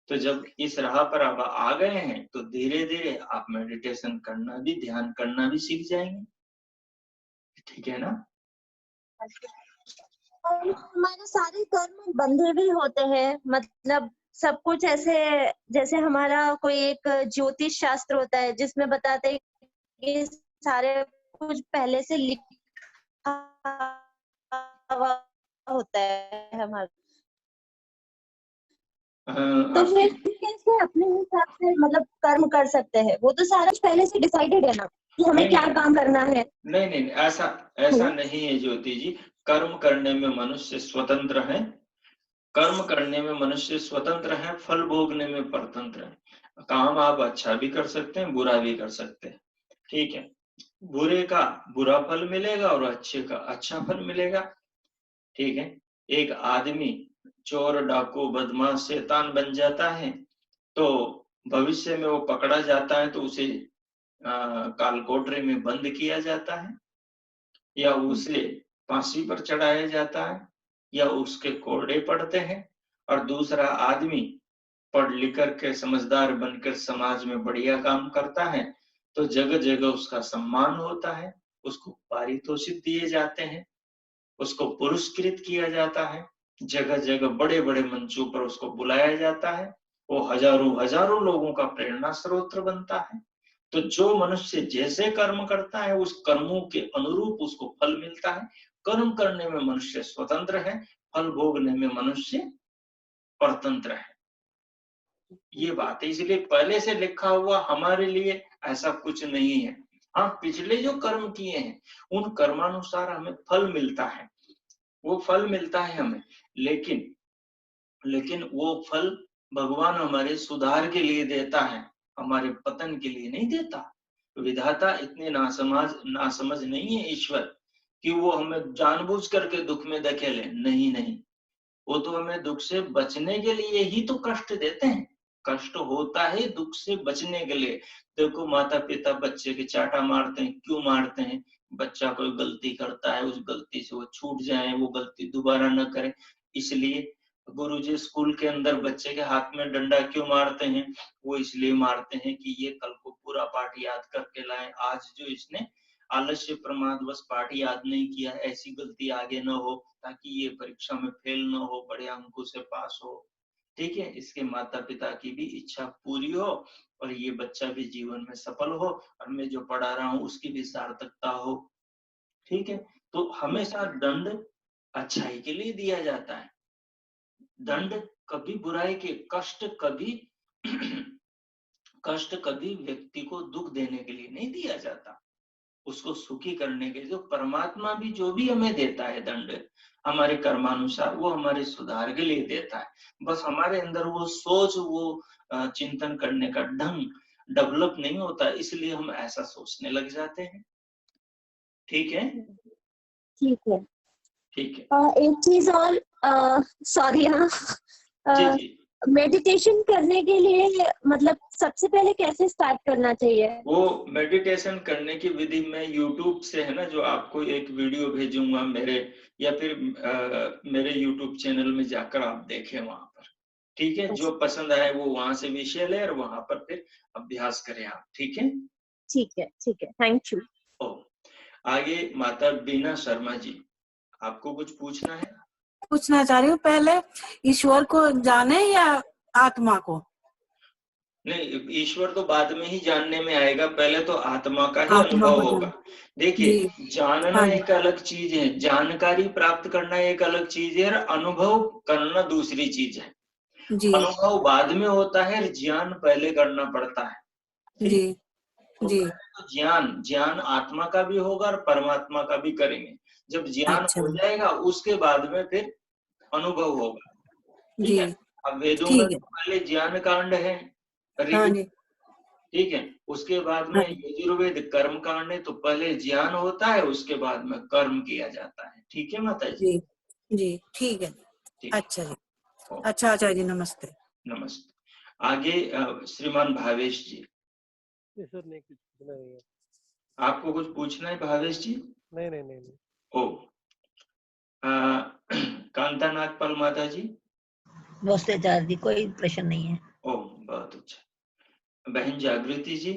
S1: तो जब इस राह पर आप आ गए हैं तो धीरे धीरे आप मेडिटेशन करना भी, ध्यान करना भी सीख जाएंगे। ठीक है ना?
S3: और हमारे सारे कर्म बंधे भी होते हैं। मतलब सब कुछ ऐसे, जैसे हमारा कोई एक ज्योतिष शास्त्र होता है जिसमें बताते हैं कि सारे कुछ पहले से लिखा हुआ होता है हमारा। तो
S1: आपकी
S3: फिर कैसे अपने हिसाब से मतलब कर्म कर सकते हैं? वो तो सारा पहले से डिसाइडेड है ना कि हमें
S1: नहीं
S3: क्या काम करना है।
S1: नहीं नहीं, ऐसा नहीं है ज्योति जी। कर्म करने में मनुष्य स्वतंत्र है। कर्म करने में मनुष्य स्वतंत्र है, फल भोगने में परतंत्र है। काम आप अच्छा भी कर सकते हैं, बुरा भी कर सकते हैं। ठीक है, बुरे का बुरा फल मिलेगा और अच्छे का अच्छा फल मिलेगा। ठीक है, एक आदमी चोर, डाकू, बदमाश, शैतान बन जाता है तो भविष्य में वो पकड़ा जाता है तो उसे कालकोठरी में बंद किया जाता है, या उसे फांसी पर चढ़ाया जाता है, या उसके कोड़े पड़ते हैं। और दूसरा आदमी पढ़ लिख कर के समझदार बनकर समाज में बढ़िया काम करता है तो जगह जगह उसका सम्मान होता है, उसको पारितोषिक दिए जाते हैं, उसको पुरस्कृत किया जाता है, जगह जगह बड़े बड़े मंचों पर उसको बुलाया जाता है, वो हजारों हजारों लोगों का प्रेरणा स्रोत बनता है। तो जो मनुष्य जैसे कर्म करता है उस कर्मों के अनुरूप उसको फल मिलता है। कर्म करने में मनुष्य स्वतंत्र है, फल भोगने में मनुष्य परतंत्र है। ये बात है, इसलिए पहले से लिखा हुआ हमारे लिए ऐसा कुछ नहीं है। हाँ, पिछले जो कर्म किए हैं उन कर्मानुसार हमें फल मिलता है, वो फल मिलता है हमें, लेकिन वो फल भगवान हमारे सुधार के लिए देता है, हमारे पतन के लिए नहीं देता। विधाता इतने नासमझ नहीं है ईश्वर कि वो हमें जानबूझ करके दुख में धकेले, नहीं नहीं, वो तो हमें दुख से बचने के लिए ही तो कष्ट देते हैं। कष्ट होता है दुख से बचने के लिए। देखो माता पिता बच्चे के चाटा मारते हैं, क्यों मारते हैं? बच्चा कोई गलती करता है, उस गलती से वो छूट जाए, वो गलती दोबारा न करे, इसलिए। गुरुजी स्कूल के अंदर बच्चे के हाथ में डंडा क्यों मारते हैं? वो इसलिए मारते हैं कि ये कल को पूरा पाठ याद करके लाए। आज जो इसने आलस्य प्रमादवश पाठ याद नहीं किया, ऐसी गलती आगे न हो, ताकि ये परीक्षा में फेल न हो, बड़े अंकों से पास हो। ठीक है, इसके माता पिता की भी इच्छा पूरी हो और ये बच्चा भी जीवन में सफल हो और मैं जो पढ़ा रहा हूँ उसकी भी सार्थकता हो। ठीक है, तो हमेशा दंड अच्छाई के लिए दिया जाता है। दंड कभी बुराई के, कष्ट कभी व्यक्ति को दुख देने के लिए नहीं दिया जाता, उसको सुखी करने के लिए। जो परमात्मा भी जो भी हमें देता है दंड हमारे कर्मानुसार, वो हमारे सुधार के लिए देता है। बस हमारे अंदर वो सोच, वो चिंतन करने का ढंग डेवलप नहीं होता, इसलिए हम ऐसा सोचने लग जाते हैं। ठीक है,
S3: ठीक है।
S1: ठीक है।
S3: एक चीज और, सॉरी हाँ,
S1: जी जी,
S3: मेडिटेशन करने के लिए मतलब सबसे पहले कैसे स्टार्ट करना चाहिए?
S1: वो मेडिटेशन करने की विधि मैं YouTube से, है ना, जो आपको एक वीडियो भेजूंगा मेरे, या फिर मेरे YouTube चैनल में जाकर आप देखें वहां पर। ठीक है, जो पसंद आए वो वहां से विषय ले और वहां पर फिर अभ्यास करें आप। ठीक है,
S3: ठीक है, ठीक है, थैंक यू।
S1: ओ, आगे माता बीना शर्मा जी, आपको कुछ पूछना है?
S2: पूछना चाह रही हूँ, पहले ईश्वर को जाने या आत्मा को?
S1: नहीं, ईश्वर तो बाद में ही जानने में आएगा, पहले तो आत्मा का ही
S2: आत्मा
S1: अनुभव
S2: को
S1: होगा।
S2: जान।
S1: देखिए,
S2: जी।
S1: जानना
S2: हाँ जी।
S1: एक अलग चीज है, जानकारी प्राप्त करना एक अलग चीज है और अनुभव करना दूसरी चीज है।
S2: जी
S1: अनुभव बाद में होता है, ज्ञान पहले करना पड़ता है।
S2: जी
S1: ठीक, तो
S2: जी।
S1: पहले तो ज्ञान ज्ञान आत्मा का भी होगा और परमात्मा का भी करेंगे। जब ज्ञान
S2: अच्छा
S1: हो
S2: जी।
S1: जाएगा उसके बाद में फिर अनुभव होगा। ठीक
S2: जी,
S1: है, अब वेदों में
S2: ठीक है।
S1: तो पहले ज्ञान कांड है,
S2: हाँ
S1: ऋग,
S2: जी।
S1: ठीक है, उसके बाद में
S2: हाँ जी।
S1: यजुर्वेद कर्म कांड है, तो पहले ज्ञान होता है उसके बाद में कर्म किया जाता है। ठीक है माता जी,
S2: जी जी, ठीक है।
S1: ठीक
S2: अच्छा जी।
S1: है,
S2: अच्छा आचार्य जी, नमस्ते।
S1: नमस्ते। आगे श्रीमान भावेश जी,
S4: सर नहीं, कुछ पूछना नहीं है।
S1: आपको कुछ पूछना है भावेश जी?
S4: नहीं नहीं नहीं नहीं।
S1: ओ, कांता नागपाल माता जी,
S5: नमस्ते आचार्य जी, कोई प्रश्न नहीं है।
S1: ओ बहुत अच्छा। बहन जागृति जी,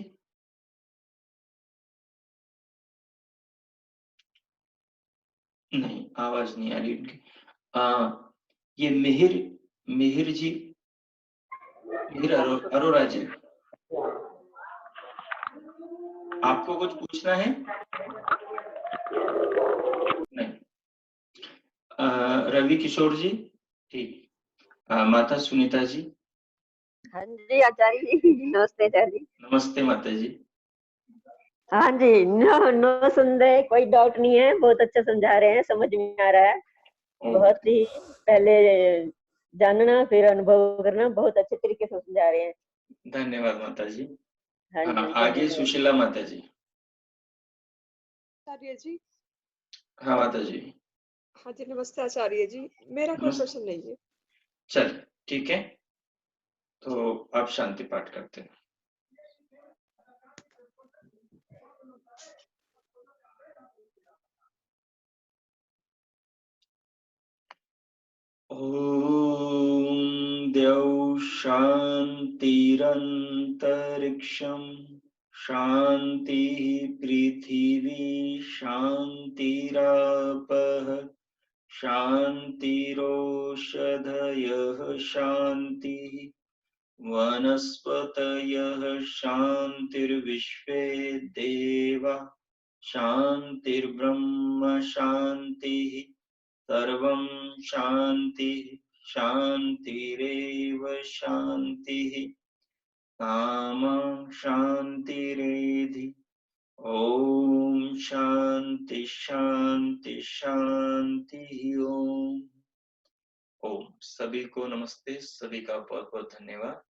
S1: नहीं आवाज नहीं आ रही उनकी। ये मिहिर, मिहिर जी, मिहिर अरोरा जी, आपको कुछ पूछना है? नहीं। रवि किशोर जी, ठीक। माता सुनीता जी,
S6: हाँ जी आचार्य जी, नमस्ते आचार्य जी।
S1: नमस्ते माता जी।
S6: हाँ जी, नो नो सुन रहे, कोई डाउट नहीं है, बहुत अच्छा समझा रहे हैं, समझ में आ रहा है।
S1: ओ,
S6: बहुत ही पहले जानना फिर अनुभव करना, बहुत अच्छे तरीके से समझा रहे हैं।
S1: धन्यवाद माता जी।
S6: हाँ
S1: हाँ,
S6: जी,
S1: आगे
S6: धन्यवाद।
S1: सुशीला माता जी।
S7: आचार्य जी।
S1: हाँ माता जी,
S7: हाँ जी, नमस्ते आचार्य जी, मेरा कोई
S1: नमस्ते।
S7: प्रश्न नहीं है।
S1: चल ठीक है, तो आप शांति पाठ करते हैं। ॐ द्यौ शान्तिरन्तरिक्षं शान्तिः पृथिवी शान्तिरापः शान्तिरोषधयः शान्तिः वनस्पतयः शान्तिर्विश्वे देवा शान्तिर्ब्रह्म शान्तिः सर्वं शान्तिः शान्तिरेव शान्तिः कामा शान्तिरेधि। ॐ शान्ति शान्ति शान्तिः। ॐ सभी को नमस्ते, सभी का बहुत बहुत धन्यवाद।